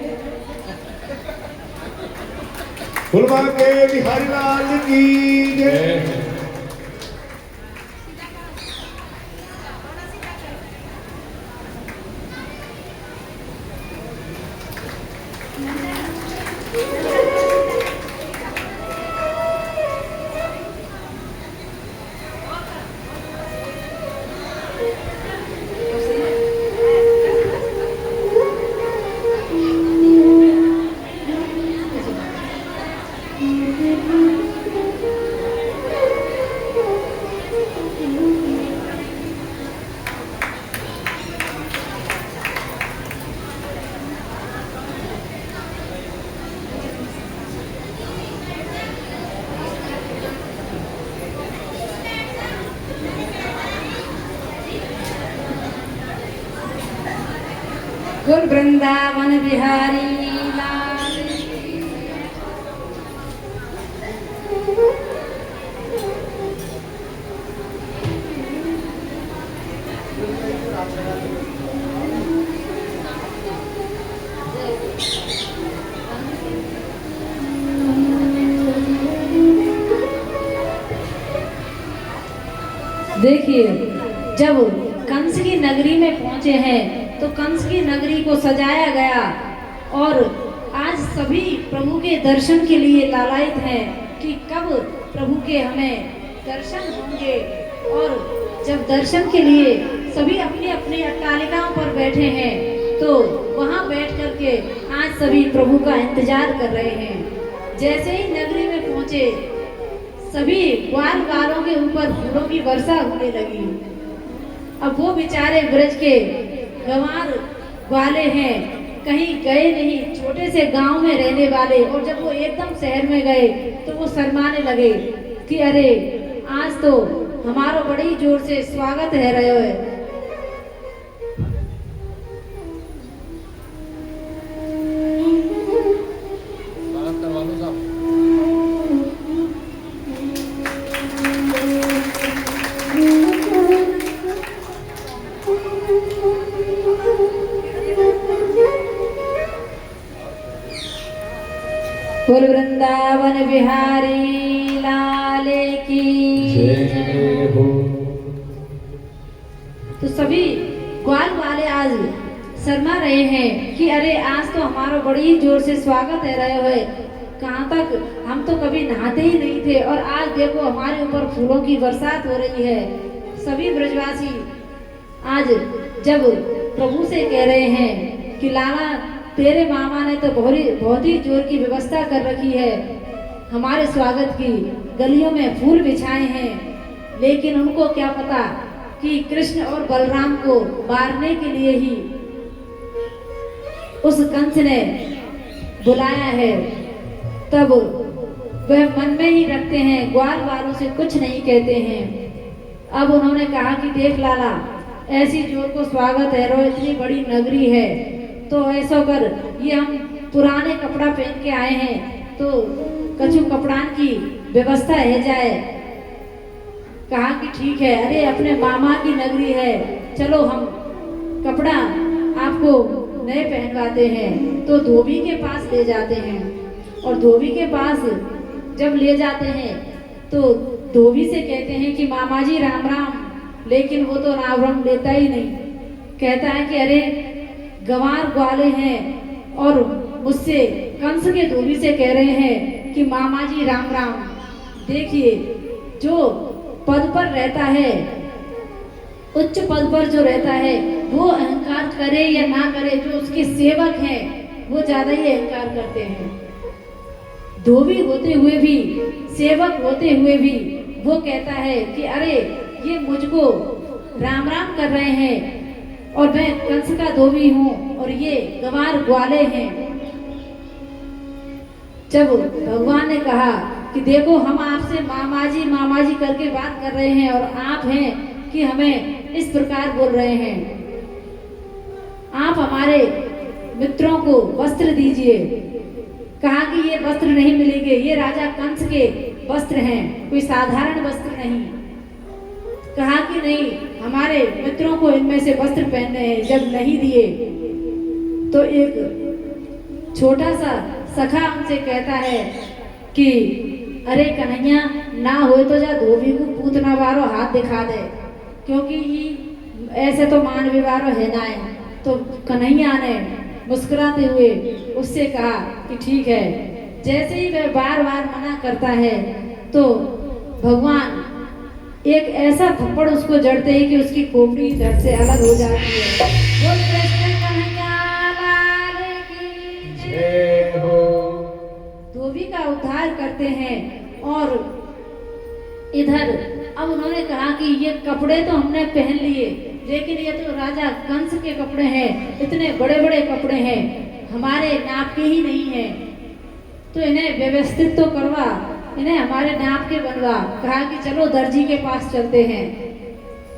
फुलवा के बिहारी लाल की जय। गुरु वृंदावन बिहारी लाल। देखिए जब कंस की नगरी में पहुंचे हैं तो कंस की नगरी को सजाया गया और आज सभी प्रभु के दर्शन के लिए लालायित हैं कि कब प्रभु के हमें दर्शन होंगे। और जब दर्शन के लिए सभी अपनी अपनी अट्टालिकाओं पर बैठे हैं तो वहां बैठ करके आज सभी प्रभु का इंतजार कर रहे हैं। जैसे ही नगरी में पहुंचे सभी ग्वाल बालों के ऊपर फूलों की वर्षा होने लगी। अब वो बेचारे ब्रज के गंवार वाले हैं, कहीं गए नहीं, छोटे से गांव में रहने वाले, और जब वो एकदम शहर में गए तो वो शर्माने लगे कि अरे आज तो हमारा बड़ी जोर से स्वागत है रहे है। बोल वृंदावन बिहारी लाल की जय हो। तो सभी ग्वाल वाले आज शर्मा रहे हैं कि अरे आज तो हमारा बड़ी जोर से स्वागत है रहे हुए, कहाँ तक हम तो कभी नहाते ही नहीं थे और आज देखो हमारे ऊपर फूलों की बरसात हो रही है। सभी ब्रजवासी आज जब प्रभु से कह रहे हैं कि लाला तेरे मामा ने तो बहुत ही जोर की व्यवस्था कर रखी है, हमारे स्वागत की गलियों में फूल बिछाए हैं, लेकिन उनको क्या पता कि कृष्ण और बलराम को मारने के लिए ही उस कंस ने बुलाया है। तब वह मन में ही रखते हैं, ग्वाल वालों से कुछ नहीं कहते हैं। अब उन्होंने कहा कि देख लाला, ऐसी जोर को स्वागत है रो, इतनी बड़ी नगरी है, तो ऐसा कर ये हम पुराने कपड़ा पहन के आए हैं तो कछु कपड़ान की व्यवस्था है जाए। कहा कि ठीक है, अरे अपने मामा की नगरी है, चलो हम कपड़ा आपको नए पहनवाते हैं। तो धोबी के पास ले जाते हैं और धोबी के पास जब ले जाते हैं तो धोबी से कहते हैं कि मामा जी राम राम, लेकिन वो तो राम राम लेता ही नहीं, कहता है कि अरे गंवार ग्वाले हैं और मुझसे कंस के धोबी से कह रहे हैं कि मामा जी राम राम। देखिए, जो पद पर रहता है, उच्च पद पर जो रहता है, वो अहंकार करे या ना करे, जो उसके सेवक हैं वो ज्यादा ही अहंकार करते हैं। धोबी होते हुए भी, सेवक होते हुए भी वो कहता है कि अरे ये मुझको राम राम कर रहे हैं और मैं कंस का धोबी हूँ और ये गंवार ग्वाले हैं। जब भगवान ने कहा कि देखो, हम आपसे मामा जी करके बात कर रहे हैं और आप हैं कि हमें इस प्रकार बोल रहे हैं, आप हमारे मित्रों को वस्त्र दीजिए। कहा कि ये वस्त्र नहीं मिलेंगे, ये राजा कंस के वस्त्र हैं, कोई साधारण वस्त्र नहीं। कहा कि नहीं, हमारे मित्रों को इनमें से वस्त्र पहनने हैं। जब नहीं दिए तो एक छोटा सा सखा उनसे कहता है कि अरे कन्हैया, ना हो तो जा धोबी को पूतना बारो हाथ दिखा दे, क्योंकि ऐसे तो मान विवारो है ना है। तो कन्हैया ने मुस्कुराते हुए उससे कहा कि ठीक है। जैसे ही वह बार बार मना करता है तो भगवान एक ऐसा थप्पड़ उसको जड़ते हैं कि उसकी खोपड़ी धड़ से अलग हो जाती है। बोल कृष्ण कन्हैया लाल की जय हो। धोबी का उद्धार करते हैं और इधर अब उन्होंने कहा कि ये कपड़े तो हमने पहन लिए, लेकिन ये तो राजा कंस के कपड़े हैं, इतने बड़े बड़े कपड़े हैं, हमारे नाप के ही नहीं है, तो इन्हें व्यवस्थित तो करवा, इन्हें हमारे नाप के बनवा। कहा कि चलो दर्जी के पास चलते हैं।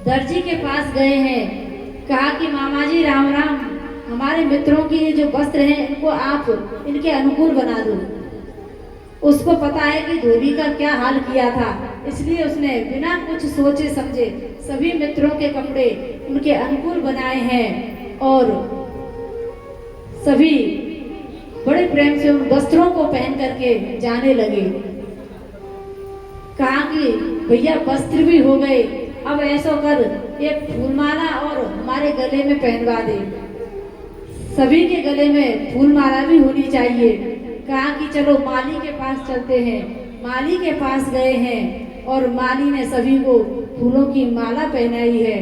दर्जी के पास गए हैं। कहा कि मामा जी राम राम, हमारे मित्रों की ये जो वस्त्र हैं इनको आप इनके अनुकूल बना दो। उसको पता है कि धोबी का क्या हाल किया था, इसलिए उसने बिना कुछ सोचे समझे सभी मित्रों के कपड़े उनके अनुकूल बनाए हैं और सभी बड़े प्रेम से उन वस्त्रों को पहन करके जाने लगे। कहा कि भैया वस्त्र भी हो गए, अब ऐसा कर एक फूलमाला और हमारे गले में पहनवा दे। सभी के गले में फूलमाला भी होनी चाहिए। कहा कि चलो माली के पास चलते हैं। माली के पास गए हैं और माली ने सभी को फूलों की माला पहनाई है।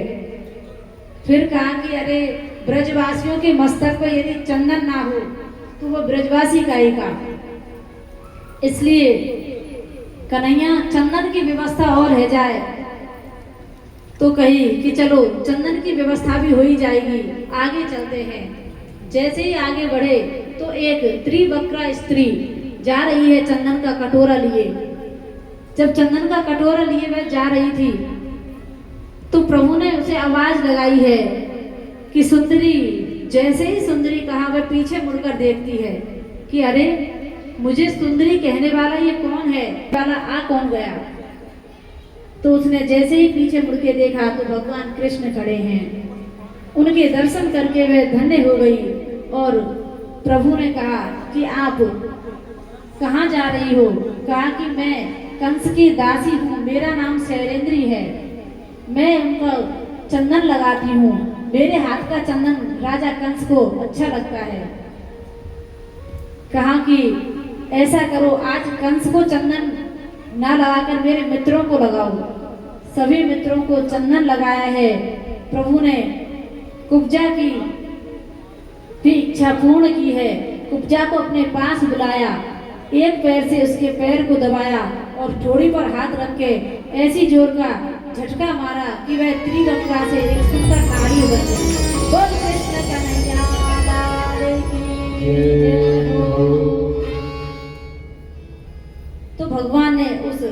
फिर कहा कि अरे ब्रजवासियों के मस्तक पर यदि चंदन ना हो तो वो ब्रजवासी गायिका, इसलिए कन्हैया चंदन की व्यवस्था और है जाए। तो कही कि चलो चंदन की व्यवस्था भी हो ही जाएगी, आगे चलते हैं। जैसे ही आगे बढ़े तो एक त्रिवक्रा स्त्री जा रही है चंदन का कटोरा लिए। जब चंदन का कटोरा लिए वह जा रही थी तो प्रभु ने उसे आवाज लगाई है कि सुंदरी। जैसे ही सुंदरी कहा वह पीछे मुड़कर देखती है कि अरे मुझे सुंदरी कहने वाला ये कौन है, वाला आ कौन गया। तो उसने जैसे ही पीछे मुड़ के देखा तो भगवान कृष्ण खड़े हैं। उनके दर्शन करके वह धन्य हो गई और प्रभु ने कहा कि आप कहाँ जा रही हो। कहा कि मैं कंस की दासी हूँ, मेरा नाम शैलेंद्री है, मैं उनका चंदन लगाती हूँ, मेरे हाथ का चंदन राजा कंस को अच्छा लगता है। कहा कि ऐसा करो, आज कंस को चंदन ना लगाकर मेरे मित्रों को लगाओ। सभी मित्रों को चंदन लगाया है। प्रभु ने कुब्जा की भी इच्छा पूर्ण की है। कुब्जा को अपने पास बुलाया, एक पैर से उसके पैर को दबाया और जोड़ी पर हाथ रख के ऐसी जोर का झटका मारा कि वह त्रिवक्रा से एक सुंदर नारी बन गई। बोल कृष्ण कन्हैया लाल की जय हो। तो भगवान ने उस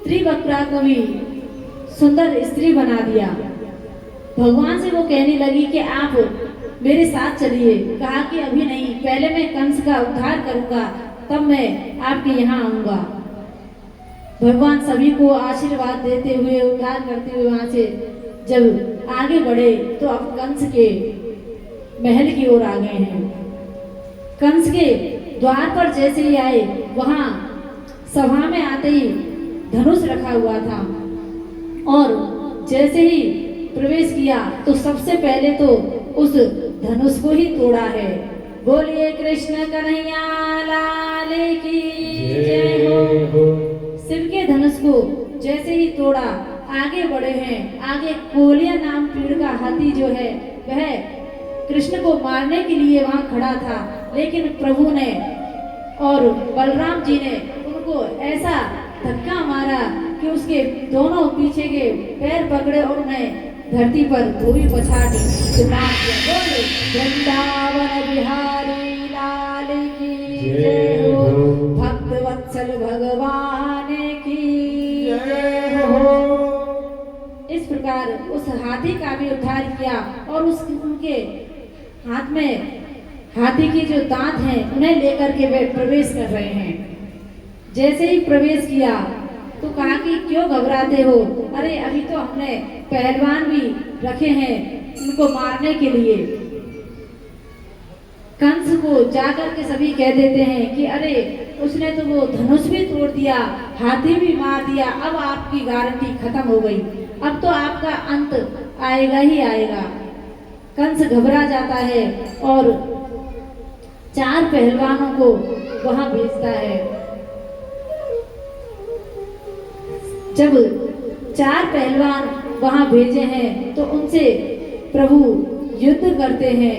त्रिवक्रा को भी सुंदर स्त्री बना दिया। भगवान से वो कहने लगी कि आप मेरे साथ चलिए। कहा कि अभी नहीं, पहले मैं कंस का उद्धार करूंगा, तब मैं आपके यहाँ आऊंगा। भगवान सभी को आशीर्वाद देते हुए, उद्धार करते हुए वहां से जब आगे बढ़े तो अब कंस के महल की ओर आ गए हैं। कंस के द्वार पर जैसे ही आए, वहां सभा में आते ही धनुष रखा हुआ था और जैसे ही प्रवेश किया तो सबसे पहले तो उस धनुष को ही तोड़ा है। बोलिए कृष्ण कन्हैया लाल की जय हो। शिव के धनुष को जैसे ही तोड़ा आगे बढ़े हैं। आगे कोलिया नाम पीड़ का हाथी जो है वह कृष्ण को मारने के लिए वहां खड़ा था, लेकिन प्रभु ने और बलराम जी ने उनको ऐसा धक्का मारा कि उसके दोनों पीछे के पैर पकड़े और उन्हें धरती पर धोबी पछाड़ी। बोले वृंदावन बिहारी लाल की जय हो। भक्त वत्सल भगवान की जय हो। इस प्रकार उस हाथी का भी उद्धार किया और उनके हाथ में हाथी के जो दांत हैं उन्हें लेकर के वे प्रवेश कर रहे हैं। जैसे ही प्रवेश किया तो कहा कि क्यों घबराते हो, अरे अभी तो हमने पहलवान भी रखे हैं उनको मारने के लिए। कंस को जाकर के सभी कह देते हैं कि अरे उसने तो वो धनुष भी तोड़ दिया, हाथी भी मार दिया, अब आपकी गारंटी खत्म हो गई, अब तो आपका अंत आएगा ही आएगा। कंस घबरा जाता है और 4 पहलवानों को वहां भेजता है। जब 4 पहलवान वहां भेजे हैं तो उनसे प्रभु युद्ध करते हैं।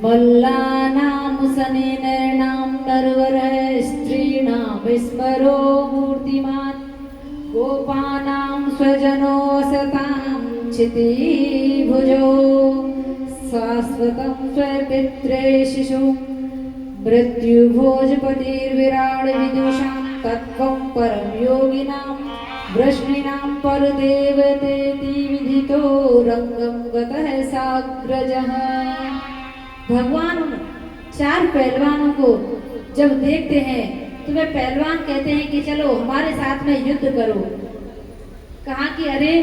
मल्लानाम सनेनर्नाम नरवर स्त्रीणाम विस्मरो मूर्तिमान गोपानाम स्वजनो सताम क्षिति भुजो शाश्वतम स्वपित्रे शिशु मृत्यु भोजपतिर्विराड विदुषाम तत्त्वं परम योगिनां वृष्णीनां परदेवतेति विदितो रंगम गतः साग्रजः। भगवान उन 4 पहलवानों को जब देखते हैं तो वे पहलवान कहते हैं कि चलो हमारे साथ में युद्ध करो। कहा कि अरे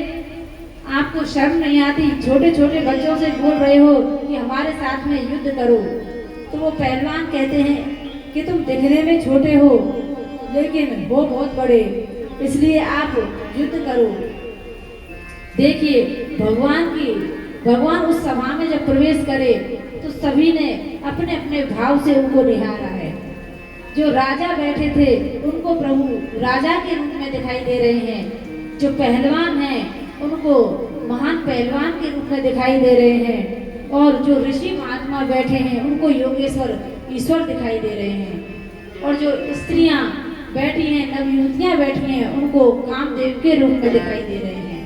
आपको शर्म नहीं आती, छोटे छोटे बच्चों से बोल रहे हो कि हमारे साथ में युद्ध करो। तो वो पहलवान कहते हैं कि तुम दिखने में छोटे हो लेकिन वो बहुत बड़े, इसलिए आप युद्ध करो। देखिए भगवान उस सभा में जब प्रवेश करे तो सभी ने अपने अपने भाव से उनको निहारा है। जो राजा बैठे थे उनको प्रभु राजा के रूप में दिखाई दे रहे हैं, जो पहलवान हैं उनको महान पहलवान के रूप में दिखाई दे रहे हैं, और जो ऋषि महात्मा बैठे हैं उनको योगेश्वर ईश्वर दिखाई दे रहे हैं, और जो स्त्रियां बैठी हैं, नवयुवतियां बैठी हैं, उनको कामदेव के रूप में दिखाई दे रहे हैं।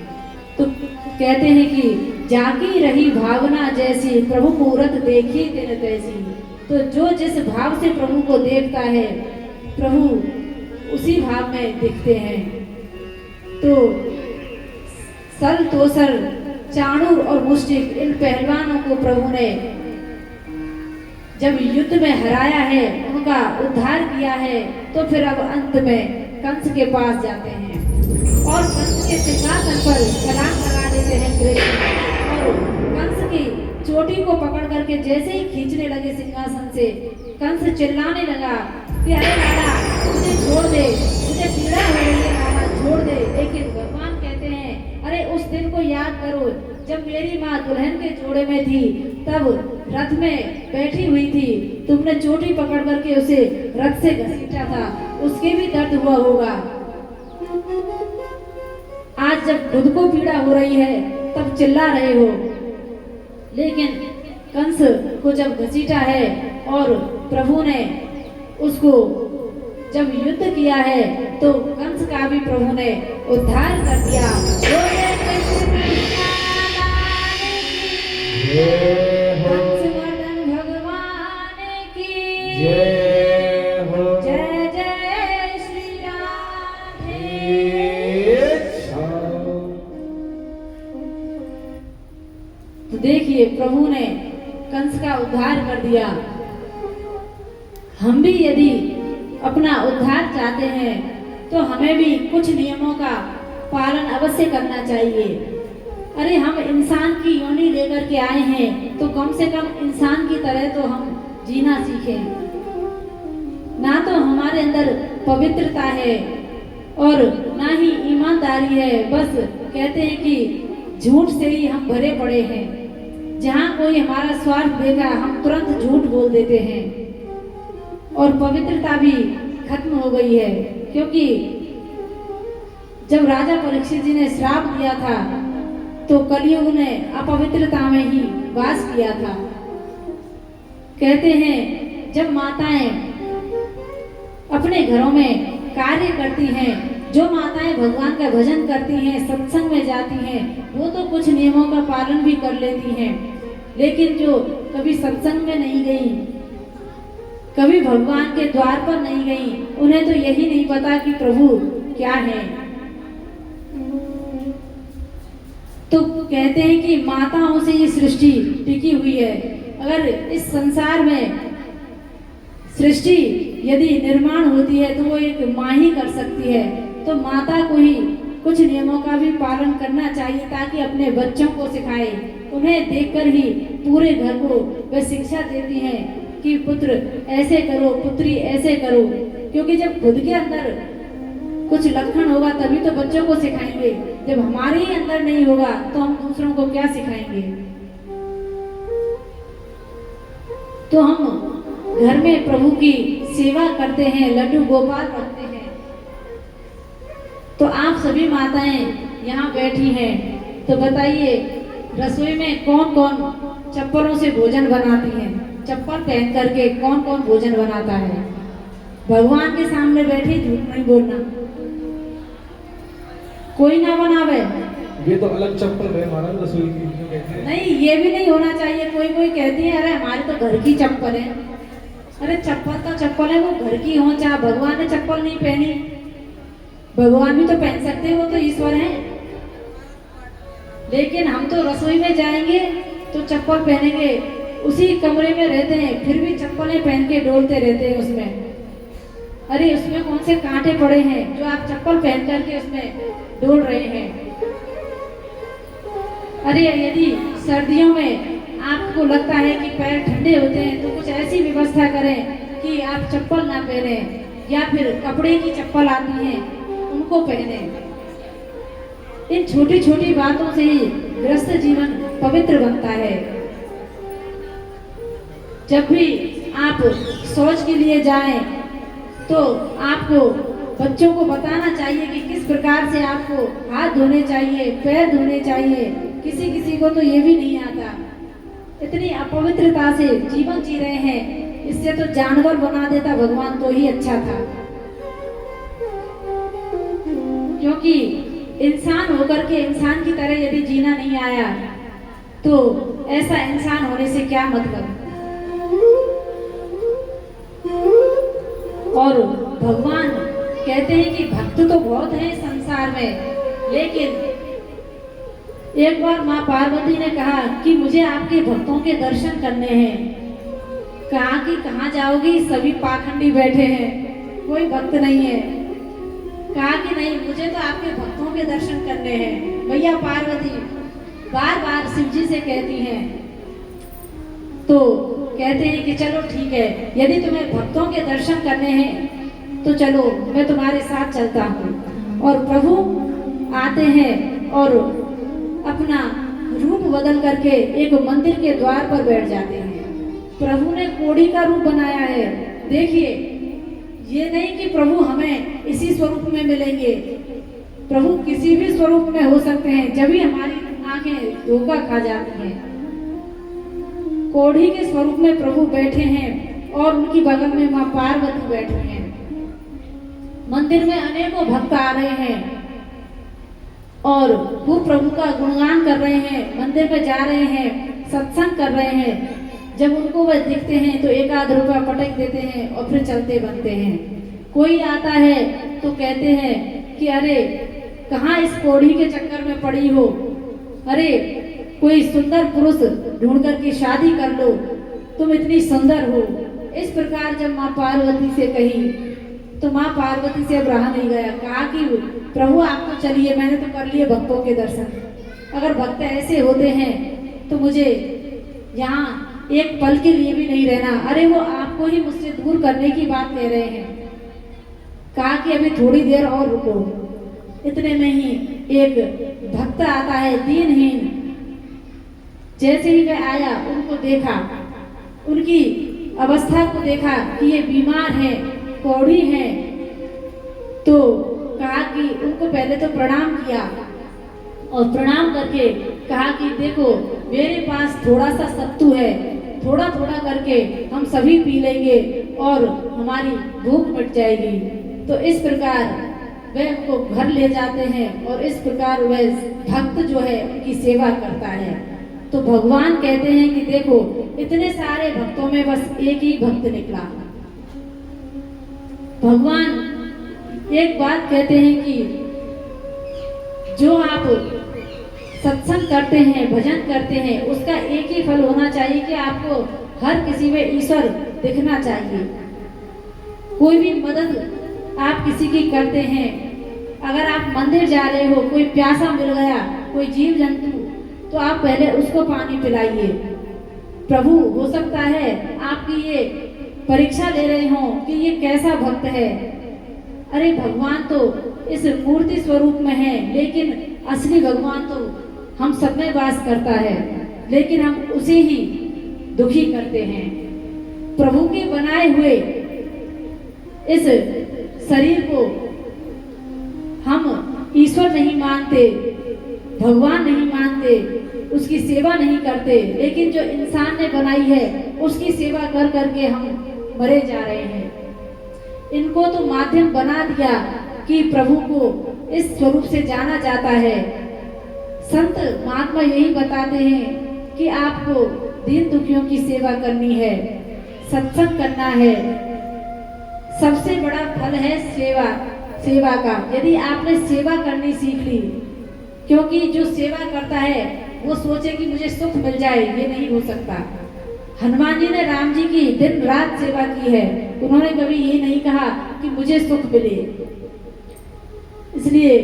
तो कहते हैं कि जाकी रही भावना जैसी प्रभु मूरत देखी दिन तैसी। तो जो जिस भाव से प्रभु को देखता है प्रभु उसी भाव में दिखते हैं। तो सल तोसर चाणूर और मुष्टिक इन पहलवानों को प्रभु ने जब युद्ध में हराया है, उनका उद्धार किया है, तो फिर अब अंत में कंस के पास जाते हैं और कंस के सिंहासन पर छलांग लगा देते हैं कृष्ण, और कंस की चोटी को पकड़ करके जैसे ही खींचने लगे सिंहासन से, कंस चिल्लाने लगा कि अरे लाला मुझे छोड़ दे, मुझे पीड़ा हो रही है लाला, छोड़ दे। लेकिन भगवान कहते हैं अरे उस दिन को याद करो जब मेरी माँ दुल्हन के जोड़े में थी, तब रथ में बैठी हुई थी, तुमने चोटी पकड़ करके उसे रथ से घसीटा था, उसके भी दर्द हुआ होगा। आज जब खुद को पीड़ा हो रही है तब चिल्ला रहे हो, लेकिन कंस को जब घसीटा है और प्रभु ने उसको जब युद्ध किया है तो कंस का भी प्रभु ने उद्धार कर दिया। कंसवर्धन भगवान की जय हो। जय जय श्री राधे। तो देखिए प्रभु ने कंस का उद्धार कर दिया। हम भी यदि अपना उद्धार चाहते हैं तो हमें भी कुछ नियमों का पालन अवश्य करना चाहिए। अरे हम इंसान की योनि लेकर के आए हैं तो कम से कम इंसान की तरह तो हम जीना सीखें। ना तो हमारे अंदर पवित्रता है और ना ही ईमानदारी है, बस कहते हैं कि झूठ से ही हम भरे पड़े हैं। जहाँ कोई हमारा स्वार्थ देखा हम तुरंत झूठ बोल देते हैं और पवित्रता भी खत्म हो गई है। क्योंकि जब राजा परीक्षित जी ने श्राप दिया था तो कलयुग ने अपवित्रता में ही वास किया था। कहते हैं जब माताएं अपने घरों में कार्य करती हैं, जो माताएं भगवान का भजन करती हैं, सत्संग में जाती हैं, वो तो कुछ नियमों का पालन भी कर लेती हैं, लेकिन जो कभी सत्संग में नहीं गई, कभी भगवान के द्वार पर नहीं गई, उन्हें तो यही नहीं पता कि प्रभु क्या है। तो कहते हैं कि माताओं से ये सृष्टि टिकी हुई है। अगर इस संसार में सृष्टि यदि निर्माण होती है तो वो एक माँ ही कर सकती है। तो माता को ही कुछ नियमों का भी पालन करना चाहिए ताकि अपने बच्चों को सिखाए। उन्हें देखकर ही पूरे घर को वे शिक्षा देती हैं कि पुत्र ऐसे करो, पुत्री ऐसे करो। क्योंकि जब खुद के अंदर कुछ लक्षण होगा तभी तो बच्चों को सिखाएंगे। जब हमारे ही अंदर नहीं होगा तो हम दूसरों को क्या सिखाएंगे। तो हम घर में प्रभु की सेवा करते हैं, लड्डू गोपाल रखते हैं। तो आप सभी माताएं यहाँ बैठी हैं, तो बताइए रसोई में कौन कौन चप्पलों से भोजन बनाती हैं? चप्पल पहन करके कौन कौन भोजन बनाता है? भगवान के सामने बैठी झूठ नहीं बोलना, कोई ना बनावे। ये तो अलग चप्पल है महाराज रसोई की। नहीं, ये भी नहीं होना चाहिए। कोई कोई कहती है अरे हमारी तो घर की चप्पल है। अरे चप्पल तो चप्पल है, वो घर की हो, चाहे भगवान ने चप्पल नहीं पहनी, भगवान भी तो पहन सकते हैं, वो तो ईश्वर हैं। लेकिन हम तो रसोई में जाएंगे तो चप्पल पहनेंगे, उसी कमरे में रहते हैं फिर भी चप्पलें पहन के डोलते रहते हैं उसमें। अरे उसमें कौन से कांटे पड़े हैं जो आप चप्पल पहन करके उसमें डोल रहे हैं? अरे यदि सर्दियों में आपको लगता है कि पैर ठंडे होते हैं तो कुछ ऐसी व्यवस्था करें कि आप चप्पल ना पहने, या फिर कपड़े की चप्पल आती हैं उनको पहने। इन छोटी छोटी बातों से ही गृहस्थ जीवन पवित्र बनता है। जब भी आप शौच के लिए जाएं तो आपको बच्चों को बताना चाहिए कि किस प्रकार से आपको हाथ धोने चाहिए, पैर धोने चाहिए। किसी किसी को तो ये भी नहीं आता, इतनी अपवित्रता से जीवन जी रहे हैं। इससे तो जानवर बना देता भगवान तो ही अच्छा था। क्योंकि इंसान होकर के इंसान की तरह यदि जीना नहीं आया तो ऐसा इंसान होने से क्या मतलब। और भगवान कहते हैं कि भक्त तो बहुत हैं संसार में, लेकिन एक बार माँ पार्वती ने कहा कि मुझे आपके भक्तों के दर्शन करने हैं। कहा कि कहाँ जाओगी, सभी पाखंडी बैठे हैं, कोई भक्त नहीं है। कहा कि नहीं, मुझे तो आपके भक्तों के दर्शन करने हैं। भैया पार्वती बार बार शिव जी से कहती हैं। तो कहते हैं कि चलो ठीक है, यदि तुम्हें भक्तों के दर्शन करने हैं तो चलो मैं तुम्हारे साथ चलता हूँ। और प्रभु आते हैं और अपना रूप बदल करके एक मंदिर के द्वार पर बैठ जाते हैं। प्रभु ने कोढ़ी का रूप बनाया है। देखिए, ये नहीं कि प्रभु हमें इसी स्वरूप में मिलेंगे, प्रभु किसी भी स्वरूप में हो सकते हैं। जब भी हमारी आंखें धोखा खा जाती हैं। कोढ़ी के स्वरूप में प्रभु बैठे हैं और उनकी बगल में माँ पार्वती बैठी हैं। मंदिर में अनेकों भक्त आ रहे हैं और वो प्रभु का गुणगान कर रहे हैं, मंदिर में जा रहे हैं, सत्संग कर रहे हैं। जब उनको वह दिखते हैं तो एक आध रुपया पटक देते हैं और फिर चलते बनते हैं। कोई आता है तो कहते हैं कि अरे कहाँ इस कोढ़ी के चक्कर में पड़ी हो, अरे कोई सुंदर पुरुष ढूंढ करके शादी कर लो, तुम इतनी सुंदर हो। इस प्रकार जब माँ पार्वती से कही तो माँ पार्वती से अब रहा नहीं गया। कहा कि प्रभु आप तो चलिए, मैंने तो कर लिए भक्तों के दर्शन। अगर भक्त ऐसे होते हैं तो मुझे यहाँ एक पल के लिए भी नहीं रहना। अरे वो आपको ही मुझसे दूर करने की बात कह रहे हैं। कहा कि अभी थोड़ी देर और रुको। इतने में ही एक भक्त आता है, दीनहीन, जैसे ही वह आया उनको देखा, उनकी अवस्था को देखा कि ये बीमार हैं, कौड़ी हैं, तो कहा कि उनको पहले तो प्रणाम किया और प्रणाम करके कहा कि देखो मेरे पास थोड़ा सा सत्तू है, थोड़ा थोड़ा करके हम सभी पी लेंगे और हमारी भूख मिट जाएगी। तो इस प्रकार वह उनको घर ले जाते हैं और इस प्रकार वह भक्त जो है उनकी सेवा करता है। तो भगवान कहते हैं कि देखो इतने सारे भक्तों में बस एक ही भक्त निकला। भगवान एक बात कहते हैं कि जो आप सत्संग करते हैं, भजन करते हैं, उसका एक ही फल होना चाहिए कि आपको हर किसी में ईश्वर दिखना चाहिए। कोई भी मदद आप किसी की करते हैं, अगर आप मंदिर जा रहे हो, कोई प्यासा मिल गया, कोई जीव जंतु, तो आप पहले उसको पानी पिलाइए। प्रभु हो सकता है आपकी ये परीक्षा ले रहे हो कि ये कैसा भक्त है। अरे भगवान तो इस मूर्ति स्वरूप में है, लेकिन असली भगवान तो हम सब में वास करता है, लेकिन हम उसे ही दुखी करते हैं। प्रभु के बनाए हुए इस शरीर को हम ईश्वर नहीं मानते, भगवान नहीं मानते, उसकी सेवा नहीं करते, लेकिन जो इंसान ने बनाई है उसकी सेवा कर करके हम मरे जा रहे हैं। इनको तो माध्यम बना दिया कि प्रभु को इस स्वरूप से जाना जाता है। संत महात्मा यही बताते हैं कि आपको दीन दुखियों की सेवा करनी है, सत्संग करना है। सबसे बड़ा फल है सेवा का। यदि आपने सेवा करनी सीख ली, क्योंकि जो सेवा करता है वो सोचे कि मुझे सुख मिल जाए, ये नहीं हो सकता। हनुमान जी ने राम जी की दिन रात सेवा की है, उन्होंने कभी ये नहीं कहा कि मुझे सुख मिले। इसलिए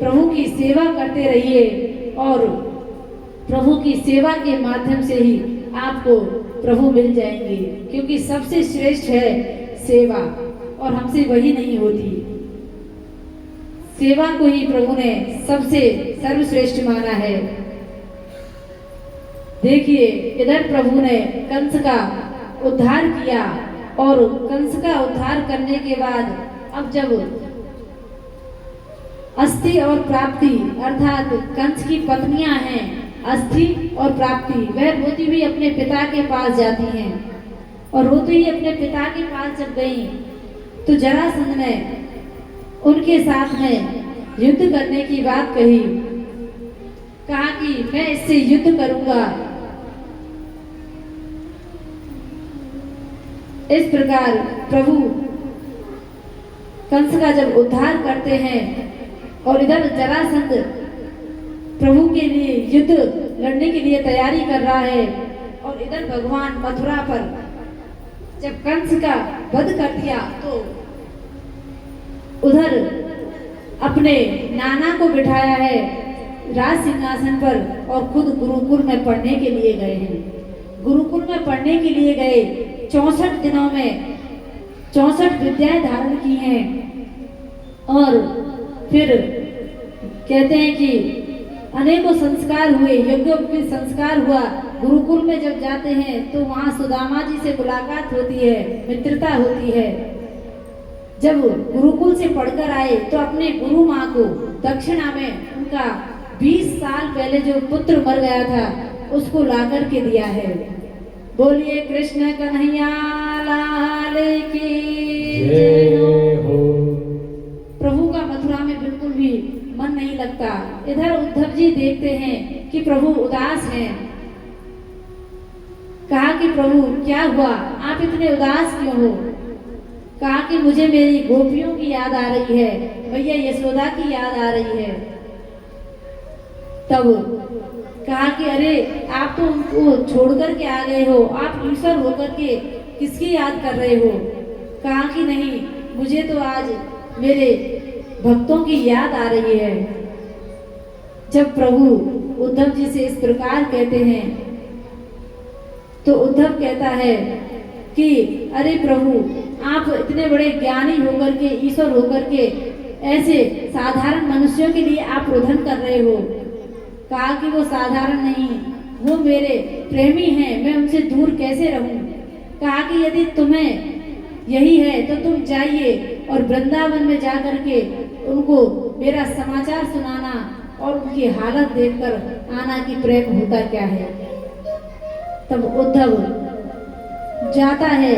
प्रभु की सेवा करते रहिए और प्रभु की सेवा के माध्यम से ही आपको प्रभु मिल जाएंगे, क्योंकि सबसे श्रेष्ठ है सेवा और हमसे वही नहीं होती। सेवा को ही प्रभु ने सबसे सर्वश्रेष्ठ माना है। देखिए इधर प्रभु ने कंस का उद्धार किया और कंस का उद्धार करने के बाद अब जब अस्थि और प्राप्ति अर्थात कंस की पत्नियां हैं अस्थि और प्राप्ति, वह रोती हुई अपने पिता के पास जाती हैं और रोती हुई अपने पिता के पास जब गई तो जरासंध ने उनके साथ में युद्ध करने की बात कही। कहा कि मैं इससे युद्ध करूंगा। इस प्रकार प्रभु कंस का जब उद्धार करते हैं और इधर जरासंध प्रभु के लिए युद्ध लड़ने के लिए तैयारी कर रहा है और इधर भगवान मथुरा पर जब कंस का वध कर दिया तो उधर अपने नाना को बिठाया है राज सिंहासन पर और खुद गुरुकुल में पढ़ने के लिए गए हैं। गुरुकुल में पढ़ने के लिए गए, 64 दिनों में 64 विद्याएं धारण की हैं और फिर कहते हैं कि अनेकों संस्कार हुए, यज्ञोपवीत संस्कार हुआ। गुरुकुल में जब जाते हैं तो वहाँ सुदामा जी से मुलाकात होती है, मित्रता होती है। जब गुरुकुल से पढ़कर आए तो अपने गुरु माँ को दक्षिणा में उनका 20 साल पहले जो पुत्र मर गया था उसको ला कर के दिया है। बोलिए कृष्ण कन्हैया लाल की जय हो। प्रभु का मथुरा में बिल्कुल भी मन नहीं लगता। इधर उद्धव जी देखते हैं कि प्रभु उदास हैं। कहा कि प्रभु क्या हुआ, आप इतने उदास क्यों हो? कहा कि मुझे मेरी गोपियों की याद आ रही है, भैया यशोदा की याद आ रही है। तब कहा कि अरे आप तो उनको छोड़ कर के आ गए हो, आप ईश्वर होकर के किसकी याद कर रहे हो? कहा कि नहीं, मुझे तो आज मेरे भक्तों की याद आ रही है। जब प्रभु उद्धव जी से इस प्रकार कहते हैं तो उद्धव कहता है कि अरे प्रभु, आप इतने बड़े ज्ञानी होकर के, ईश्वर होकर के ऐसे साधारण मनुष्यों के लिए आप रुदन कर रहे हो। कहा कि वो साधारण नहीं, वो मेरे प्रेमी हैं, मैं उनसे दूर कैसे रहूं। कहा कि यदि तुम्हें यही है तो तुम जाइए और वृंदावन में जाकर के उनको मेरा समाचार सुनाना और उनकी हालत देखकर आना कि प्रेम होता क्या है। तब उद्धव जाता है,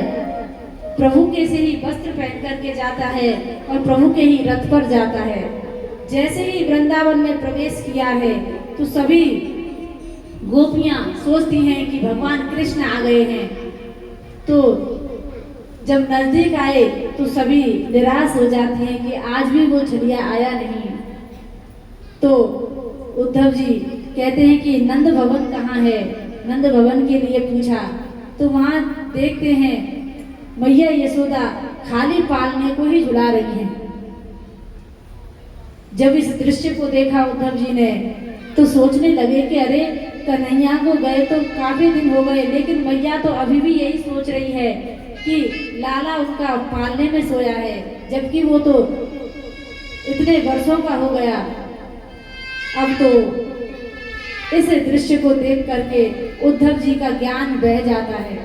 प्रभु के से ही वस्त्र पहन करके जाता है और प्रभु के ही रथ पर जाता है। जैसे ही वृंदावन में प्रवेश किया है तो सभी गोपियां सोचती हैं कि भगवान कृष्ण आ गए हैं। तो जब नजदीक आए तो सभी निराश हो जाती हैं कि आज भी वो छलिया आया नहीं। तो उद्धव जी कहते हैं कि नंद भवन कहाँ है, नंद भवन के लिए पूछा तो वहां देखते हैं मैया यशोदा खाली पालने को ही झुला रही हैं। जब इस दृश्य को देखा उद्धव जी ने तो सोचने लगे कि अरे कन्हैया को गए तो काफी दिन हो गए, लेकिन मैया तो अभी भी यही सोच रही है कि लाला उनका पालने में सोया है, जबकि वो तो इतने वर्षों का हो गया। अब तो इस दृश्य को देख करके उद्धव जी का ज्ञान बह जाता है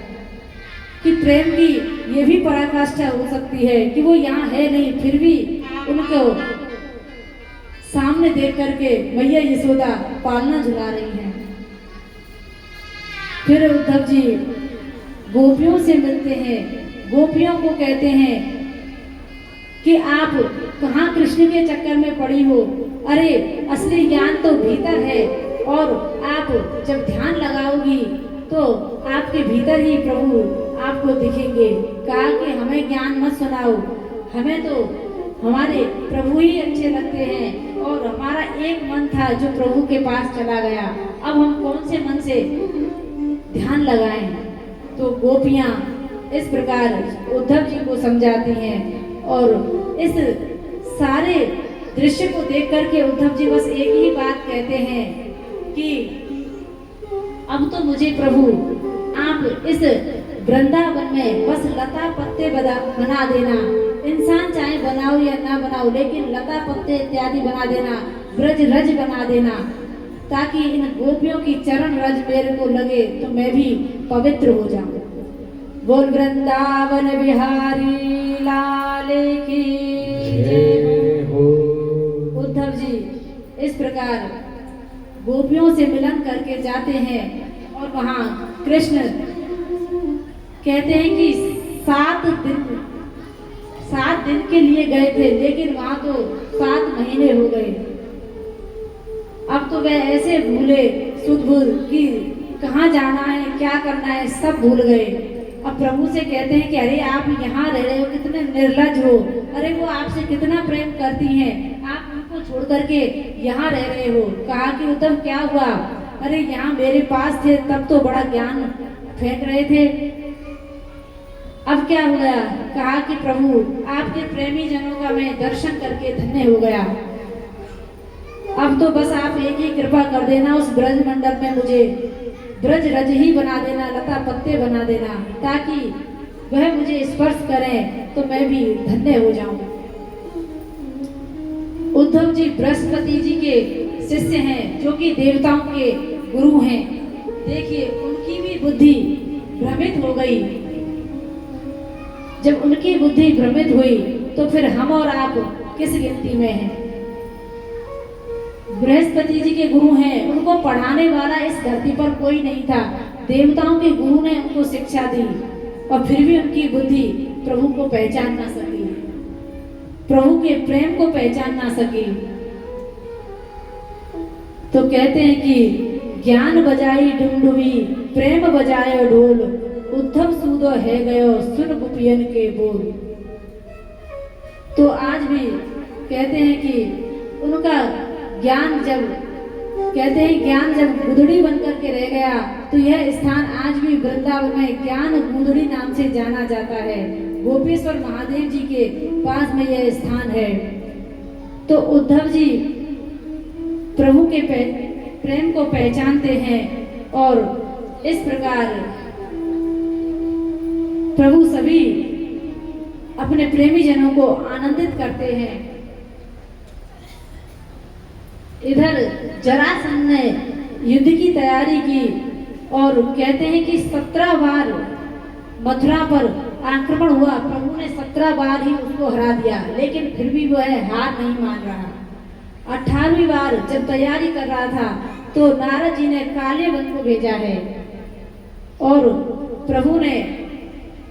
कि प्रेम की ये भी पराकाष्ठा हो सकती है कि वो यहाँ है नहीं, फिर भी उनको सामने देख करके मैया यशोदा पालना झुला रही हैं। फिर उद्धव जी गोपियों से मिलते हैं, गोपियों को कहते हैं कि आप कहाँ कृष्ण के चक्कर में पड़ी हो, अरे असली ज्ञान तो भीतर है और आप जब ध्यान लगाओगी तो आपके भीतर ही प्रभु आपको दिखेंगे। कहा कि हमें ज्ञान मत सुनाओ, हमें तो हमारे प्रभु ही अच्छे लगते हैं और हमारा एक मन था जो प्रभु के पास चला गया, अब हम कौन से मन से ध्यान लगाएं। तो गोपियां इस प्रकार उद्धव जी को समझाती हैं और इस सारे दृश्य को देख करके उद्धव जी बस एक ही बात कहते हैं कि अब तो मुझे प्रभु आप इस वृंदावन में बस लता पत्ते बना देना, इंसान चाहे बनाओ या ना बनाओ, लेकिन लता पत्ते इत्यादि बना देना, ब्रज रज बना देना, ताकि इन गोपियों की चरण रज मेरे को लगे तो मैं भी पवित्र हो जाऊं। बोल वृंदावन बिहारी लाल की जय हो। उद्धव जी इस प्रकार गोपियों से मिलन करके जाते हैं और वहां कृष्ण कहते हैं कि 7 दिन के लिए गए थे, लेकिन वहां तो 7 महीने हो गए। अब तो वह ऐसे भूले सुध-बुध कि कहाँ जाना है क्या करना है सब भूल गए। अब प्रभु से कहते हैं कि अरे आप यहाँ रह रहे हो, कितने निर्लज हो, अरे वो आपसे कितना प्रेम करती हैं, आप उनको छोड़ करके यहाँ रह रहे हो। कहा कि उद्धव क्या हुआ, अरे यहाँ मेरे पास थे तब तो बड़ा ज्ञान फेंक रहे थे, अब क्या हो गया। कहा कि प्रभु आपके प्रेमी जनों का मैं दर्शन करके धन्य हो गया, अब तो बस आप एक ही कृपा कर देना, उस ब्रज मंडल में मुझे ब्रज रज ही बना देना, लता पत्ते बना देना, ताकि वह मुझे स्पर्श करें तो मैं भी धन्य हो जाऊं। उद्धव जी बृहस्पति जी के शिष्य हैं, जो कि देवताओं के गुरु हैं। देखिए उनकी भी बुद्धि भ्रमित हो गई। जब उनकी बुद्धि भ्रमित हुई तो फिर हम और आप किस गिनती में हैं। बृहस्पति जी के गुरु हैं, उनको पढ़ाने वाला इस धरती पर कोई नहीं था, देवताओं के गुरु ने उनको शिक्षा दी और फिर भी उनकी बुद्धि प्रभु को पहचान ना सकी, प्रभु के प्रेम को पहचान ना सकी। तो कहते हैं कि ज्ञान बजाई डुमडुमी प्रेम बजायो ढोल, उद्धव सूदो है गयो सुन गोपियन के बोल। तो आज भी कहते हैं कि उनका ज्ञान जब कहते हैं ज्ञान जब गुदड़ी बनकर के रह गया तो यह स्थान आज भी वृंदावन में ज्ञान गुदड़ी नाम से जाना जाता है। गोपेश्वर महादेव जी के पास में यह स्थान है। तो उद्धव जी प्रभु के प्रेम को पहचानते हैं और इस प्रकार प्रभु सभी अपने प्रेमी जनों को आनंदित करते हैं। इधर जरासंध ने युद्ध की तैयारी की और कहते हैं कि 17 बार मथुरा पर आक्रमण हुआ, प्रभु ने 17 बार ही उसको हरा दिया, लेकिन फिर भी वह हार नहीं मान रहा। 18वीं बार जब तैयारी कर रहा था तो नारद जी ने काले वन को भेजा है, और प्रभु ने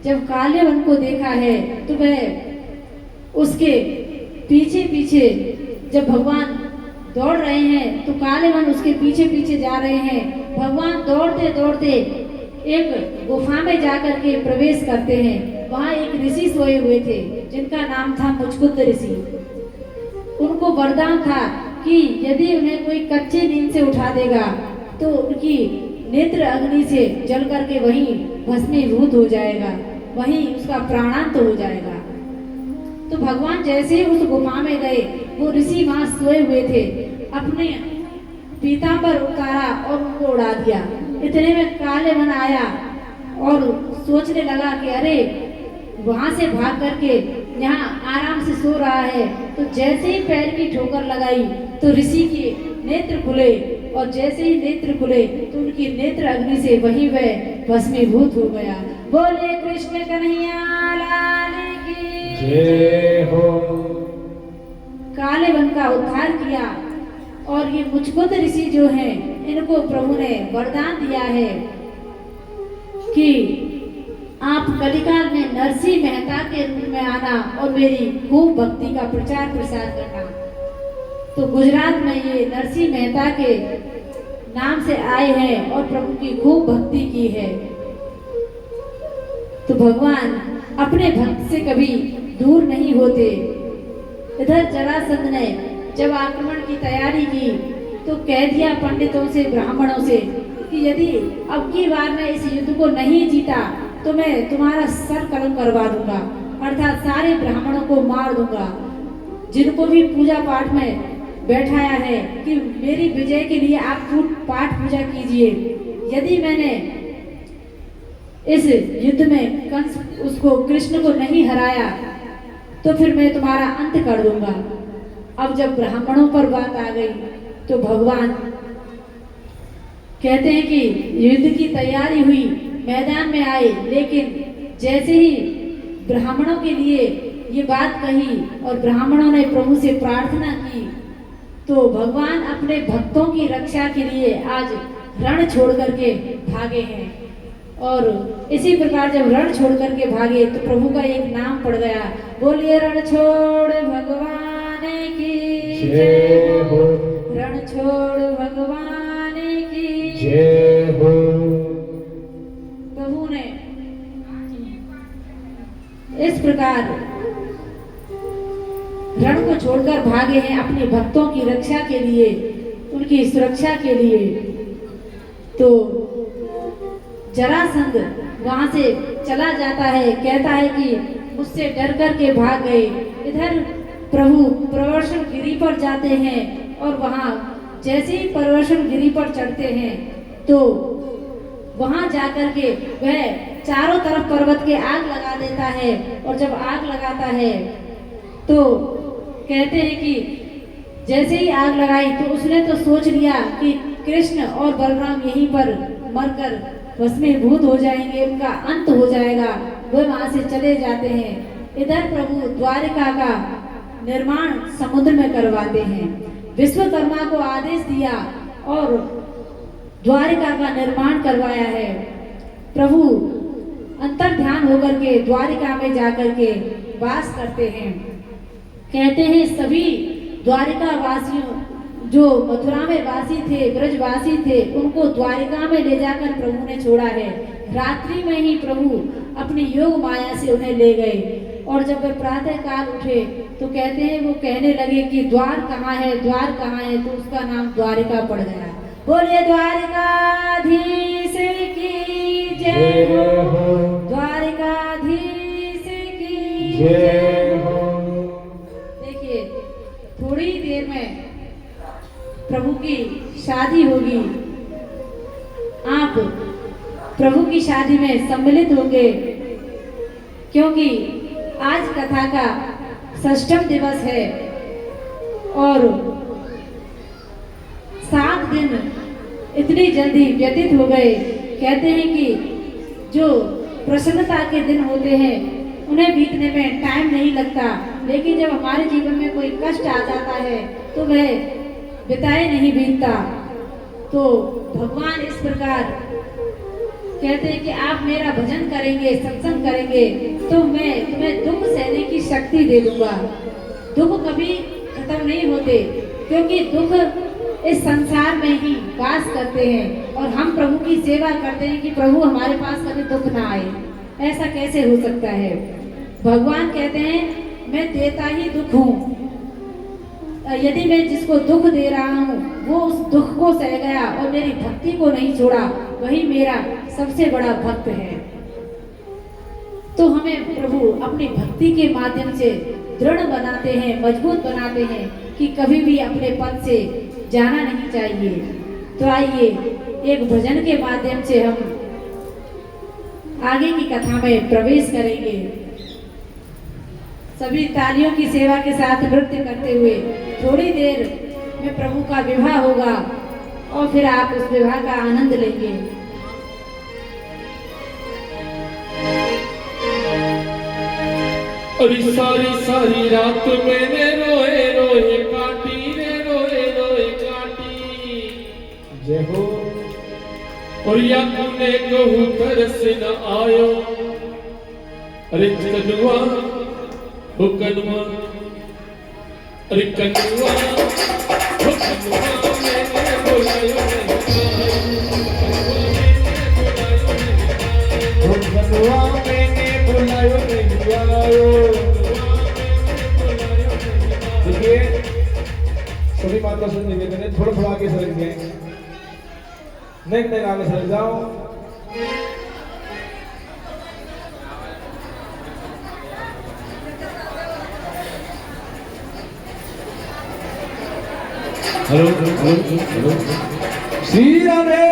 जब काले वन को देखा है तो वह उसके पीछे पीछे, जब भगवान दौड़ रहे हैं तो काले वन उसके पीछे पीछे जा रहे हैं। भगवान दौड़ते दौड़ते एक गुफा में जाकर के प्रवेश करते हैं। वहाँ एक ऋषि सोए हुए थे जिनका नाम था मुचकुंद ऋषि। उनको वरदान था कि यदि उन्हें कोई कच्चे नींद से उठा देगा तो उनकी नेत्र अग्नि से जल करके वहीं भस्मीभूत हो जाएगा, वहीं उसका प्राणांत हो जाएगा। तो भगवान जैसे ही उस गुफा में गए, वो ऋषि वहां सोए हुए थे, अपने पीतांबर उतारा और उनको उड़ा दिया। इतने में काले वन आया और सोचने लगा कि अरे वहां से भाग करके यहाँ आराम से सो रहा है। तो जैसे ही पैर की ठोकर लगाई तो ऋषि के नेत्र खुले, और जैसे ही नेत्र खुले तो उनकी नेत्र अग्नि से वही वह भस्मीभूत हो गया। बोले कृष्ण कन्हैया लाल की जय हो। काले वन का उद्धार किया। और ये मुचकुंद ऋषि जो हैं, इनको प्रभु ने वरदान दिया है कि आप कलिकाल में नरसिंह मेहता के रूप में आना और मेरी खूब भक्ति का प्रचार प्रसार करना। तो गुजरात में ये नरसिंह मेहता के नाम से आए हैं और प्रभु की खूब भक्ति की है। तो भगवान अपने भक्त से कभी दूर नहीं होते। इधर जरासंध ने जब आक्रमण की तैयारी की तो कह दिया पंडितों से, ब्राह्मणों से कि यदि अब की बार मैं इस युद्ध को नहीं जीता तो मैं तुम्हारा सर कलम करवा दूंगा, अर्थात सारे ब्राह्मणों को मार दूंगा, जिनको भी पूजा पाठ में बैठाया है कि मेरी विजय के लिए आप पाठ पूजा कीजिए। यदि मैंने इस युद्ध में कंस उसको कृष्ण को नहीं हराया तो फिर मैं तुम्हारा अंत कर दूंगा। अब जब ब्राह्मणों पर बात आ गई तो भगवान कहते हैं कि युद्ध की तैयारी हुई, मैदान में आए, लेकिन जैसे ही ब्राह्मणों के लिए ये बात कही और ब्राह्मणों ने प्रभु से प्रार्थना की तो भगवान अपने भक्तों की रक्षा के लिए आज रण छोड़ करके भागे हैं। और इसी प्रकार जब रण छोड़ करके भागे तो प्रभु का एक नाम पड़ गया। बोलिए रण छोड़ भगवान की जय हो। रण छोड़ भगवान की जय हो। प्रभु ने इस प्रकार रण को छोड़कर भागे हैं अपने भक्तों की रक्षा के लिए, उनकी सुरक्षा के लिए। तो जरासंध वहां से चला जाता है, कहता है कि मुझसे डर करके भाग गए। इधर प्रभु प्रवर्षण गिरी पर जाते हैं और वहां जैसे ही प्रवर्षण गिरी पर चढ़ते हैं तो वहां जाकर के वह चारों तरफ पर्वत के आग लगा देता है। और जब आग लगाता है तो कहते हैं कि जैसे ही आग लगाई तो उसने तो सोच लिया कि कृष्ण और बलराम यहीं पर मरकर भस्मीभूत हो जाएंगे, उनका अंत हो जाएगा। वह वहां से चले जाते हैं। इधर प्रभु द्वारिका का निर्माण समुद्र में करवाते हैं। विश्वकर्मा को आदेश दिया और द्वारिका का निर्माण करवाया है। प्रभु अंतर ध्यान होकर के द्वारिका में जाकर के वास करते हैं। कहते हैं सभी द्वारिका वासियों जो मथुरा में वासी थे, ब्रजवासी थे, उनको द्वारिका में ले जाकर प्रभु ने छोड़ा है। रात्रि में ही प्रभु अपनी योग माया से उन्हें ले गए। और जब वे प्रातः काल उठे तो कहते हैं वो कहने लगे कि द्वार कहाँ है, द्वार कहाँ है, तो उसका नाम द्वारिका पड़ गया। बोलिए द्वारिकाधीश की जय हो, द्वारिकाधीश की जय हो। देखिए थोड़ी देर में प्रभु की शादी होगी। आप प्रभु की शादी में सम्मिलित होंगे, क्योंकि आज कथा का 6वां दिवस है और 7 दिन इतनी जल्दी व्यतीत हो गए कहते हैं कि जो प्रसन्नता के दिन होते हैं उन्हें बीतने में टाइम नहीं लगता, लेकिन जब हमारे जीवन में कोई कष्ट आ जाता है तो वह बिताए नहीं बीतता। तो भगवान इस प्रकार कहते हैं कि आप मेरा भजन करेंगे, सत्संग करेंगे तो मैं तुम्हें दुख सहने की शक्ति दे दूंगा। दुख कभी खत्म नहीं होते, क्योंकि दुख इस संसार में ही वास करते हैं और हम प्रभु की सेवा करते हैं कि प्रभु हमारे पास कभी दुख ना आए। ऐसा कैसे हो सकता है? भगवान कहते हैं मैं देता ही दुख हूँ। यदि मैं जिसको दुख दे रहा हूँ वो उस दुख को सह गया और मेरी भक्ति को नहीं छोड़ा, वही मेरा सबसे बड़ा भक्त है। तो हमें प्रभु अपनी भक्ति के माध्यम से दृढ़ बनाते हैं, मजबूत बनाते हैं कि कभी भी अपने पद से जाना नहीं चाहिए। तो आइए एक भजन के माध्यम से हम आगे की कथा में प्रवेश करेंगे। सभी तालियों की सेवा के साथ नृत्य करते हुए थोड़ी देर में प्रभु का विवाह होगा और फिर आप उस विवाह का आनंद लेंगे। अरे सारी सारी रात मैंने रोए रोए काटी रे, रोए रोए काटी। जय हो। और या तूने कहूँ तरस न आयो। अरे कनुआ हो कनुआ, अरे कनुआ हो कनुआ मैंने बुलायो कनुआ मैंने बुलायो नहीं आयो। देखिए सभी माता सुन निवेदन है, थोड़ा थोड़ा आगे सरक जाए, नहीं आगे सरक जाओ। Hello hello hello Shri Radhe.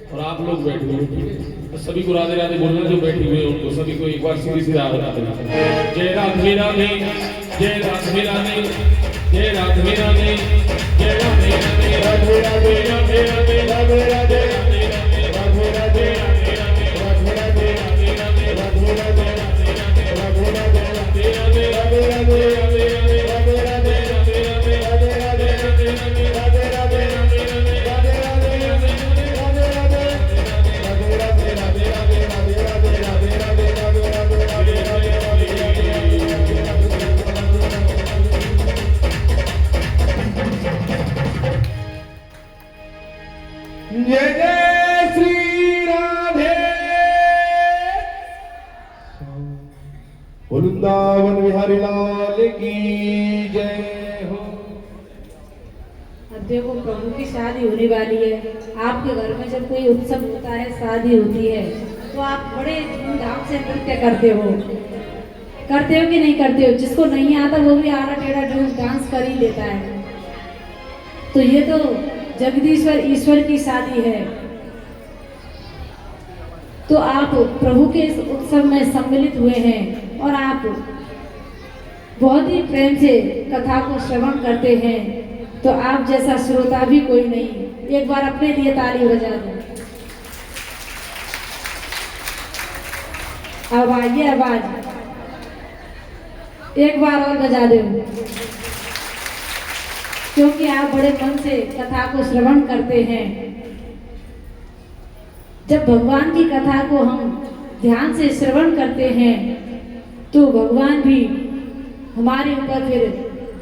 और आप लोग बैठे हुए ठीक है, तो सभी को राधे राधे बोलना, जो बैठे हुए उनको सभी को एक बार सीधी सी राधे राधे। जय राधे राधे, जय राधे राधे, जय राधे राधे, जय राधे राधे, राधे राधे, राधे राधे, राधे राधे, राधे राधे, राधे राधे, राधे राधे, राधे राधे, राधे राधे, राधे राधे, राधे राधे, राधे राधे, राधे राधे, राधे राधे, राधे राधे, राधे राधे, राधे राधे, राधे राधे, राधे राधे, जय जय श्री राधे। वृंदावन बिहारी लाल की जय हो। अब देखो प्रभु की शादी होने वाली है। आपके घर में जब कोई उत्सव होता है, शादी होती है, तो आप बड़े धूमधाम से नृत्य करते हो कि नहीं करते हो? जिसको नहीं आता वो भी आड़ा टेढ़ा डांस कर ही लेता है। तो ये तो जगदीश्वर ईश्वर की शादी है। तो आप प्रभु के इस उत्सव में सम्मिलित हुए हैं और आप बहुत ही प्रेम से कथा को श्रवण करते हैं, तो आप जैसा श्रोता भी कोई नहीं। एक बार अपने लिए ताली बजा दो। अब आइए आवाज एक बार और बजा दो, क्योंकि आप बड़े मन से कथा को श्रवण करते हैं। जब भगवान की कथा को हम ध्यान से श्रवण करते हैं तो भगवान भी हमारे ऊपर फिर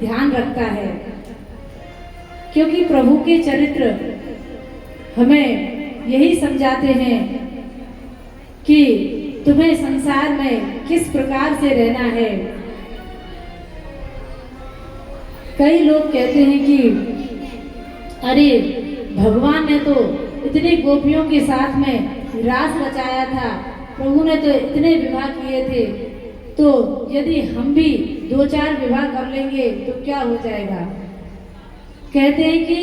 ध्यान रखता है, क्योंकि प्रभु के चरित्र हमें यही समझाते हैं कि तुम्हें संसार में किस प्रकार से रहना है। कई लोग कहते हैं कि अरे भगवान ने तो इतनी गोपियों के साथ में रास रचाया था, प्रभु ने तो इतने विवाह किए थे, तो यदि हम भी 2-4 विवाह कर लेंगे तो क्या हो जाएगा। कहते हैं कि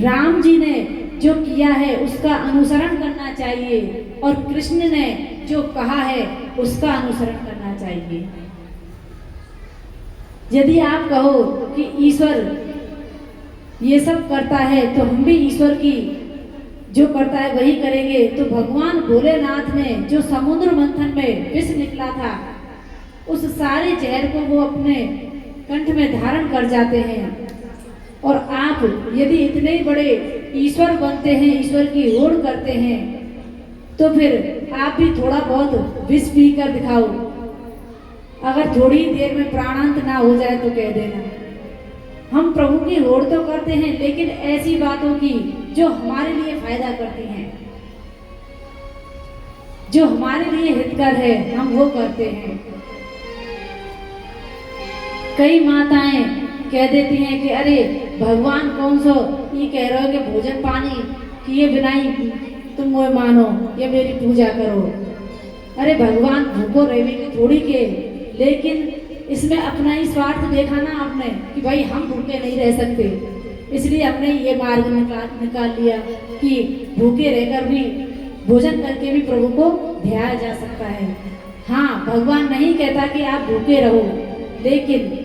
राम जी ने जो किया है उसका अनुसरण करना चाहिए और कृष्ण ने जो कहा है उसका अनुसरण करना चाहिए। यदि आप कहो कि ईश्वर ये सब करता है तो हम भी ईश्वर की जो करता है वही करेंगे, तो भगवान भोलेनाथ ने जो समुद्र मंथन में विष निकला था, उस सारे जहर को वो अपने कंठ में धारण कर जाते हैं। और आप यदि इतने बड़े ईश्वर बनते हैं, ईश्वर की होड़ करते हैं, तो फिर आप भी थोड़ा बहुत विष पी कर दिखाओ। अगर थोड़ी देर में प्राणांत ना हो जाए तो कह देना। हम प्रभु की होड़ तो करते हैं, लेकिन ऐसी बातों की जो हमारे लिए फायदा करती हैं, जो हमारे लिए हितकर है, हम वो करते हैं। कई माताएं कह देती हैं कि अरे भगवान कौन सो ये कह रहे हो कि भोजन पानी किए बिना ही तुम वो मानो, ये मेरी पूजा करो। अरे भगवान भूखो रहेंगे थोड़ी के, लेकिन इसमें अपना ही स्वार्थ देखा ना आपने कि भाई हम भूखे नहीं रह सकते, इसलिए हमने ये मार्ग निकाल लिया कि भूखे रहकर भी भोजन करके भी प्रभु को ध्याया जा सकता है। हाँ, भगवान नहीं कहता कि आप भूखे रहो, लेकिन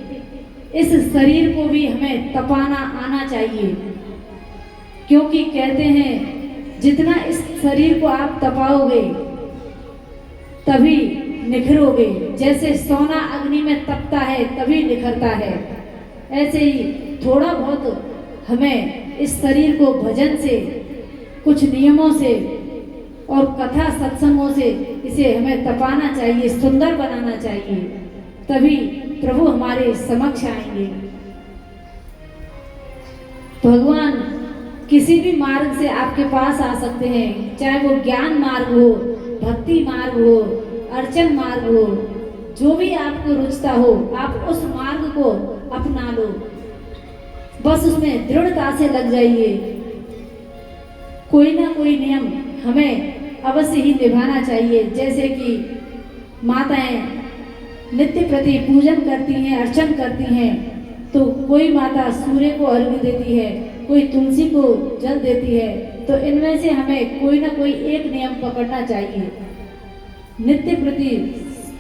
इस शरीर को भी हमें तपाना आना चाहिए, क्योंकि कहते हैं जितना इस शरीर को आप तपाओगे तभी निखरोगे। जैसे सोना अग्नि में तपता है तभी निखरता है, ऐसे ही थोड़ा बहुत हमें इस शरीर को भजन से, कुछ नियमों से और कथा सत्संगों से इसे हमें तपाना चाहिए, सुंदर बनाना चाहिए, तभी प्रभु हमारे समक्ष आएंगे। भगवान किसी भी मार्ग से आपके पास आ सकते हैं, चाहे वो ज्ञान मार्ग हो, भक्ति मार्ग हो, अर्चन मार्ग हो, जो भी आपको रुचता हो, आप उस मार्ग को अपना लो, बस उसमें दृढ़ता से लग जाइए। कोई ना कोई नियम हमें अवश्य ही निभाना चाहिए, जैसे कि माताएं नित्य प्रति पूजन करती हैं, अर्चन करती हैं, तो कोई माता सूर्य को अर्घ्य देती है, कोई तुलसी को जल देती है, तो इनमें से हमें कोई ना कोई एक नियम पकड़ना चाहिए। नित्य प्रति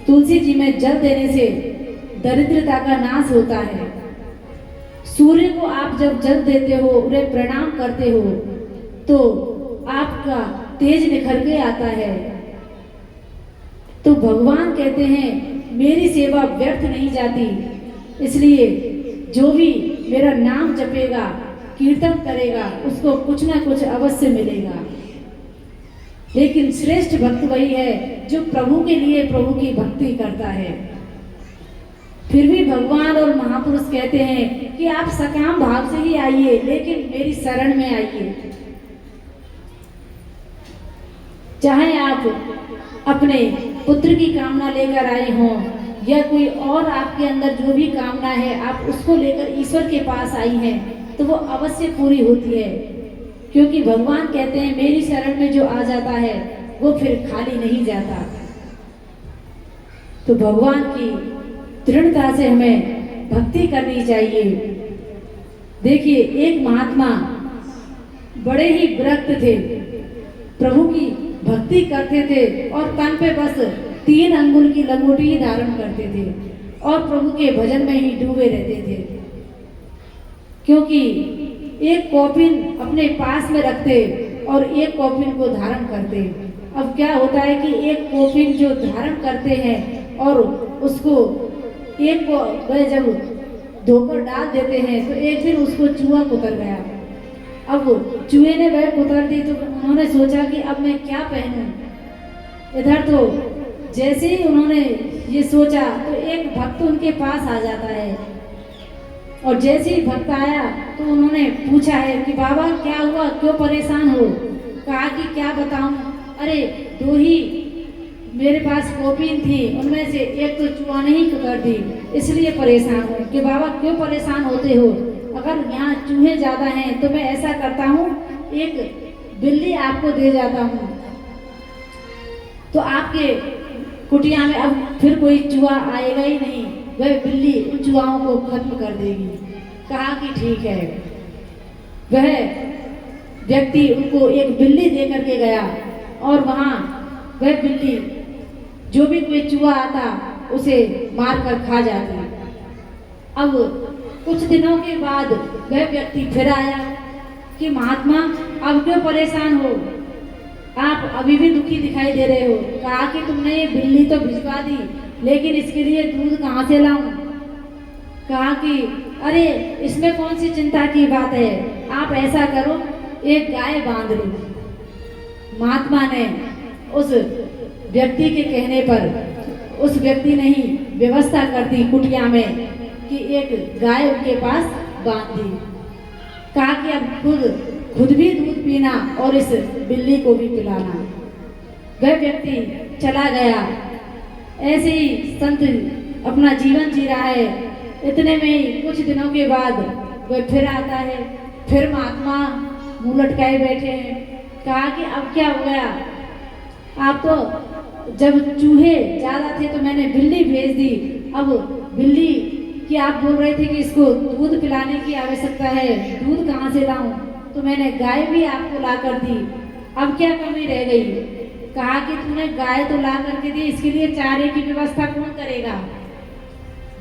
तुलसी जी में जल देने से दरिद्रता का नाश होता है। सूर्य को आप जब जल देते हो, उन्हें प्रणाम करते हो, तो आपका तेज निखर के आता है। तो भगवान कहते हैं मेरी सेवा व्यर्थ नहीं जाती, इसलिए जो भी मेरा नाम जपेगा, कीर्तन करेगा, उसको कुछ ना कुछ अवश्य मिलेगा। लेकिन श्रेष्ठ भक्त वही है जो प्रभु के लिए प्रभु की भक्ति करता है। फिर भी भगवान और महापुरुष कहते हैं कि आप सकाम भाव से ही आइए, लेकिन मेरी शरण में आइए। चाहे आप अपने पुत्र की कामना लेकर आए हों या कोई और आपके अंदर जो भी कामना है आप उसको लेकर ईश्वर के पास आई हैं, तो वो अवश्य पूरी होती है, क्योंकि भगवान कहते हैं मेरी शरण में जो आ जाता है वो फिर खाली नहीं जाता। तो भगवान की दृढ़ता से हमें भक्ति करनी चाहिए। देखिए, एक महात्मा बड़े ही विरक्त थे, प्रभु की भक्ति करते थे और तन पे बस 3 अंगुल की लंगोटी ही धारण करते थे और प्रभु के भजन में ही डूबे रहते थे, क्योंकि एक कौपिन अपने पास में रखते और एक कौपिन को धारण करते। अब क्या होता है कि एक कौपिन जो धारण करते हैं और उसको एक को वह जब धोकर डाल देते हैं, तो एक दिन उसको चूहा कुतर गया। अब चूहे ने वह कुतर दी तो उन्होंने सोचा कि अब मैं क्या पहनूं। इधर तो जैसे ही उन्होंने ये सोचा तो एक भक्त उनके पास आ जाता है, और जैसे ही भक्त आया तो उन्होंने पूछा है कि बाबा क्या हुआ, क्यों परेशान हो? कहा कि क्या बताऊं, अरे 2 ही मेरे पास कॉपिन थी, उनमें से एक तो चूहा ने ही कुतर दी, इसलिए परेशान हूँ। कि बाबा क्यों परेशान होते हो? अगर यहाँ चूहे ज़्यादा हैं तो मैं ऐसा करता हूँ, एक बिल्ली आपको दे जाता हूँ, तो आपके कुटिया में अब फिर कोई चूहा आएगा ही नहीं, वह बिल्ली उन चूहाओं को खत्म कर देगी। कहा कि ठीक है। वह व्यक्ति उनको एक बिल्ली दे करके गया और वहाँ वह बिल्ली जो भी कोई चूहा आता उसे मार कर खा जाती। अब कुछ दिनों के बाद वह व्यक्ति फिर आया कि महात्मा अब क्यों परेशान हो, आप अभी भी दुखी दिखाई दे रहे हो। कहा कि तुमने ये बिल्ली तो भिजवा दी, लेकिन इसके लिए दूध कहाँ से लाऊं? कहा कि अरे इसमें कौन सी चिंता की बात है, आप ऐसा करो एक गाय बांध लो। महात्मा ने उस व्यक्ति के कहने पर उस व्यक्ति ने ही व्यवस्था कर दी कुटिया में कि एक गाय उनके पास बांध दी। कहा कि अब खुद भी दूध पीना और इस बिल्ली को भी पिलाना। वह व्यक्ति चला गया। ऐसे ही संत अपना जीवन जी रहा है। इतने में ही कुछ दिनों के बाद वह फिर आता है। फिर महात्मा मुंह लटकाए बैठे हैं। कहा कि अब क्या हो गया, आप तो जब चूहे ज़्यादा थे तो मैंने बिल्ली भेज दी, अब बिल्ली कि आप बोल रहे थे कि इसको दूध पिलाने की आवश्यकता है, दूध कहाँ से लाऊं? तो मैंने गाय भी आपको ला कर दी, अब क्या कमी रह गई? कहा कि तूने गाय तो ला करके दी, इसके लिए चारे की व्यवस्था कौन करेगा?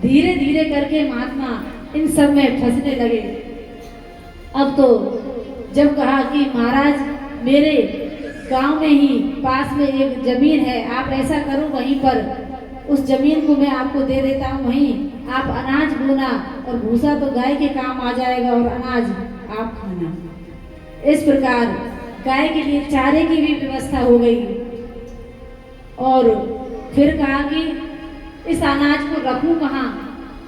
धीरे धीरे करके महात्मा इन सब में फंसने लगे। अब तो जब कहा कि महाराज मेरे गांव में ही पास में एक जमीन है, आप ऐसा करो वहीं पर उस जमीन को मैं आपको दे देता हूँ, वहीं आप अनाज बोना और भूसा तो गाय के काम आ जाएगा और अनाज आप खाना। इस प्रकार गाय के लिए चारे की भी व्यवस्था हो गई। और फिर कहा कि इस अनाज को रखूं कहाँ,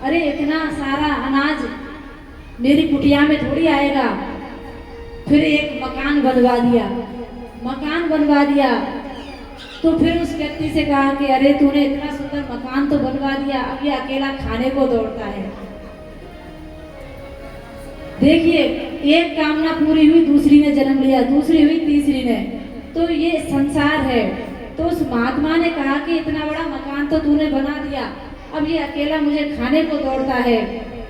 अरे इतना सारा अनाज मेरी कुटिया में थोड़ी आएगा। फिर एक मकान बनवा दिया। तो फिर उस व्यक्ति से कहा कि अरे तूने इतना सुंदर मकान तो बनवा दिया, अब ये अकेला खाने को दौड़ता है। देखिए, एक कामना पूरी हुई, दूसरी ने जन्म लिया, दूसरी हुई, तीसरी ने। तो ये संसार है। तो उस महात्मा ने कहा कि इतना बड़ा मकान तो तूने बना दिया, अब ये अकेला मुझे खाने को दौड़ता है।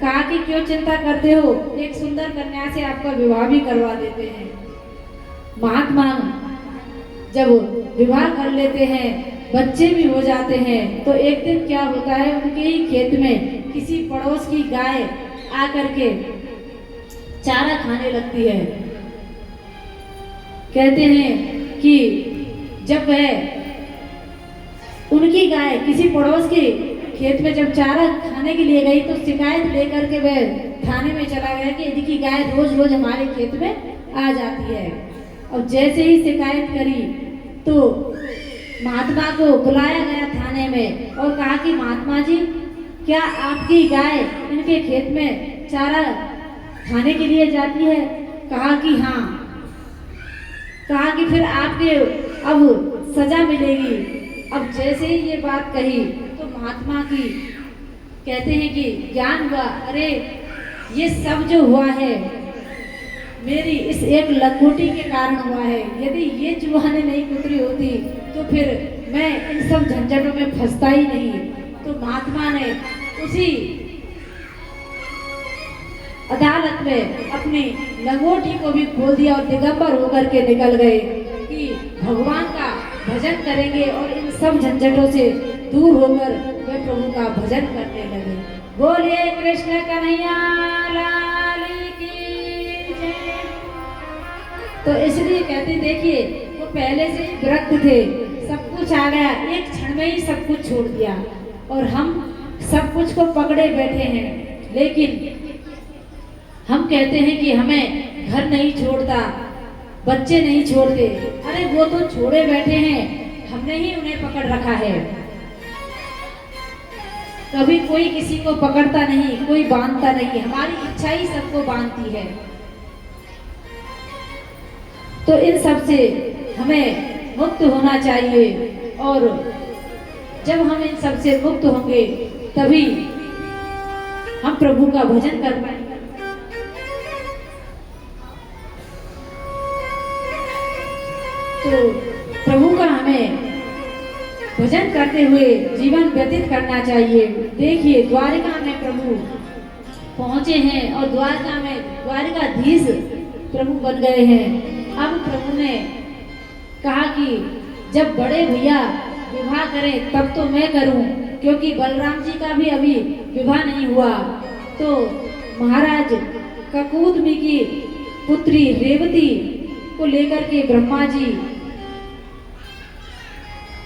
कहा कि क्यों चिंता करते हो, एक सुंदर कन्या से आपका विवाह भी करवा देते हैं। महात्मा जब विवाह कर लेते हैं, बच्चे भी हो जाते हैं, तो एक दिन क्या होता है, उनके ही खेत में किसी पड़ोस की गाय आकर के चारा खाने लगती है। कहते हैं कि जब वह उनकी गाय किसी पड़ोस के खेत में जब चारा खाने के लिए गई, तो शिकायत लेकर के वह थाने में चला गया कि इनकी गाय रोज रोज हमारे खेत में आ जाती है। और जैसे ही शिकायत करी तो महात्मा को बुलाया गया थाने में और कहा कि महात्मा जी, क्या आपकी गाय इनके खेत में चारा खाने के लिए जाती है? कहा कि हाँ। कहा कि फिर आपके अब सजा मिलेगी। अब जैसे ही ये बात कही तो महात्मा की कहते हैं कि ज्ञान हुआ, अरे ये सब जो हुआ है मेरी इस एक लंगोटी के कारण हुआ है। यदि ये जुबानें नहीं कुतरी होती तो फिर मैं इन सब झंझटों में फंसता ही नहीं। तो महात्मा ने उसी अदालत में अपनी लंगोटी को भी खोल दिया और दिगंबर होकर के निकल गए कि भगवान का भजन करेंगे, और इन सब झंझटों से दूर होकर वे प्रभु का भजन करने लगे। बोलिए कृष्ण कन्हैया लाल की जय। तो इसलिए कहते, देखिए वो पहले से ही विरक्त थे, सब कुछ आ गया, एक क्षण में ही सब कुछ छोड़ दिया, और हम सब कुछ को पकड़े बैठे हैं। लेकिन हम कहते हैं कि हमें घर नहीं छोड़ता, बच्चे नहीं छोड़ते। अरे वो तो छोड़े बैठे हैं, हमने ही उन्हें पकड़ रखा है। कभी कोई किसी को पकड़ता नहीं, कोई बांधता नहीं, हमारी इच्छा ही सबको बांधती है। तो इन सब से हमें मुक्त होना चाहिए, और जब हम इन सब से मुक्त होंगे तभी हम प्रभु का भजन कर पाएंगे। तो प्रभु का हमें भजन करते हुए जीवन व्यतीत करना चाहिए। देखिए, द्वारिका में प्रभु पहुंचे हैं और द्वारिका में द्वारिकाधीश प्रभु बन गए हैं। अब प्रभु ने कहा कि जब बड़े भैया विवाह करें तब तो मैं करूं, क्योंकि बलराम जी का भी अभी विवाह नहीं हुआ। तो महाराज ककूदमी की पुत्री रेवती को लेकर के ब्रह्मा जी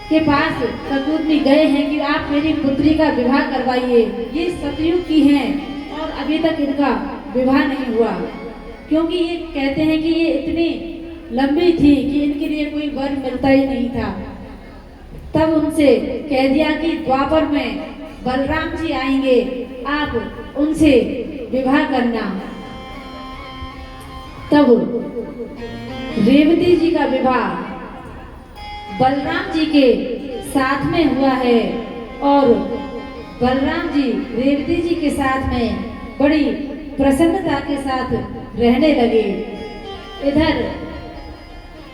के पास ककूदमी गए हैं कि आप मेरी पुत्री का विवाह करवाइए। ये सतयुग की हैं और अभी तक इनका विवाह नहीं हुआ, क्योंकि ये कहते हैं कि ये इतनी लंबी थी कि इनके लिए कोई वर मिलता ही नहीं था। तब उनसे कह दिया कि द्वापर में बलराम जी आएंगे, आप उनसे विवाह करना। तब रेवती जी का विवाह बलराम जी के साथ में हुआ है, और बलराम जी रेवती जी के साथ में बड़ी प्रसन्नता के साथ रहने लगे। इधर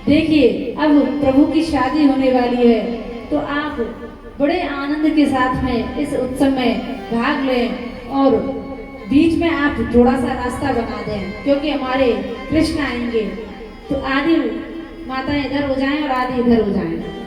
देखिए, अब प्रभु की शादी होने वाली है, तो आप बड़े आनंद के साथ में इस उत्सव में भाग लें, और बीच में आप थोड़ा सा रास्ता बना दें, क्योंकि हमारे कृष्ण आएंगे। तो आदि माता इधर हो जाएं और आदि इधर हो जाएं।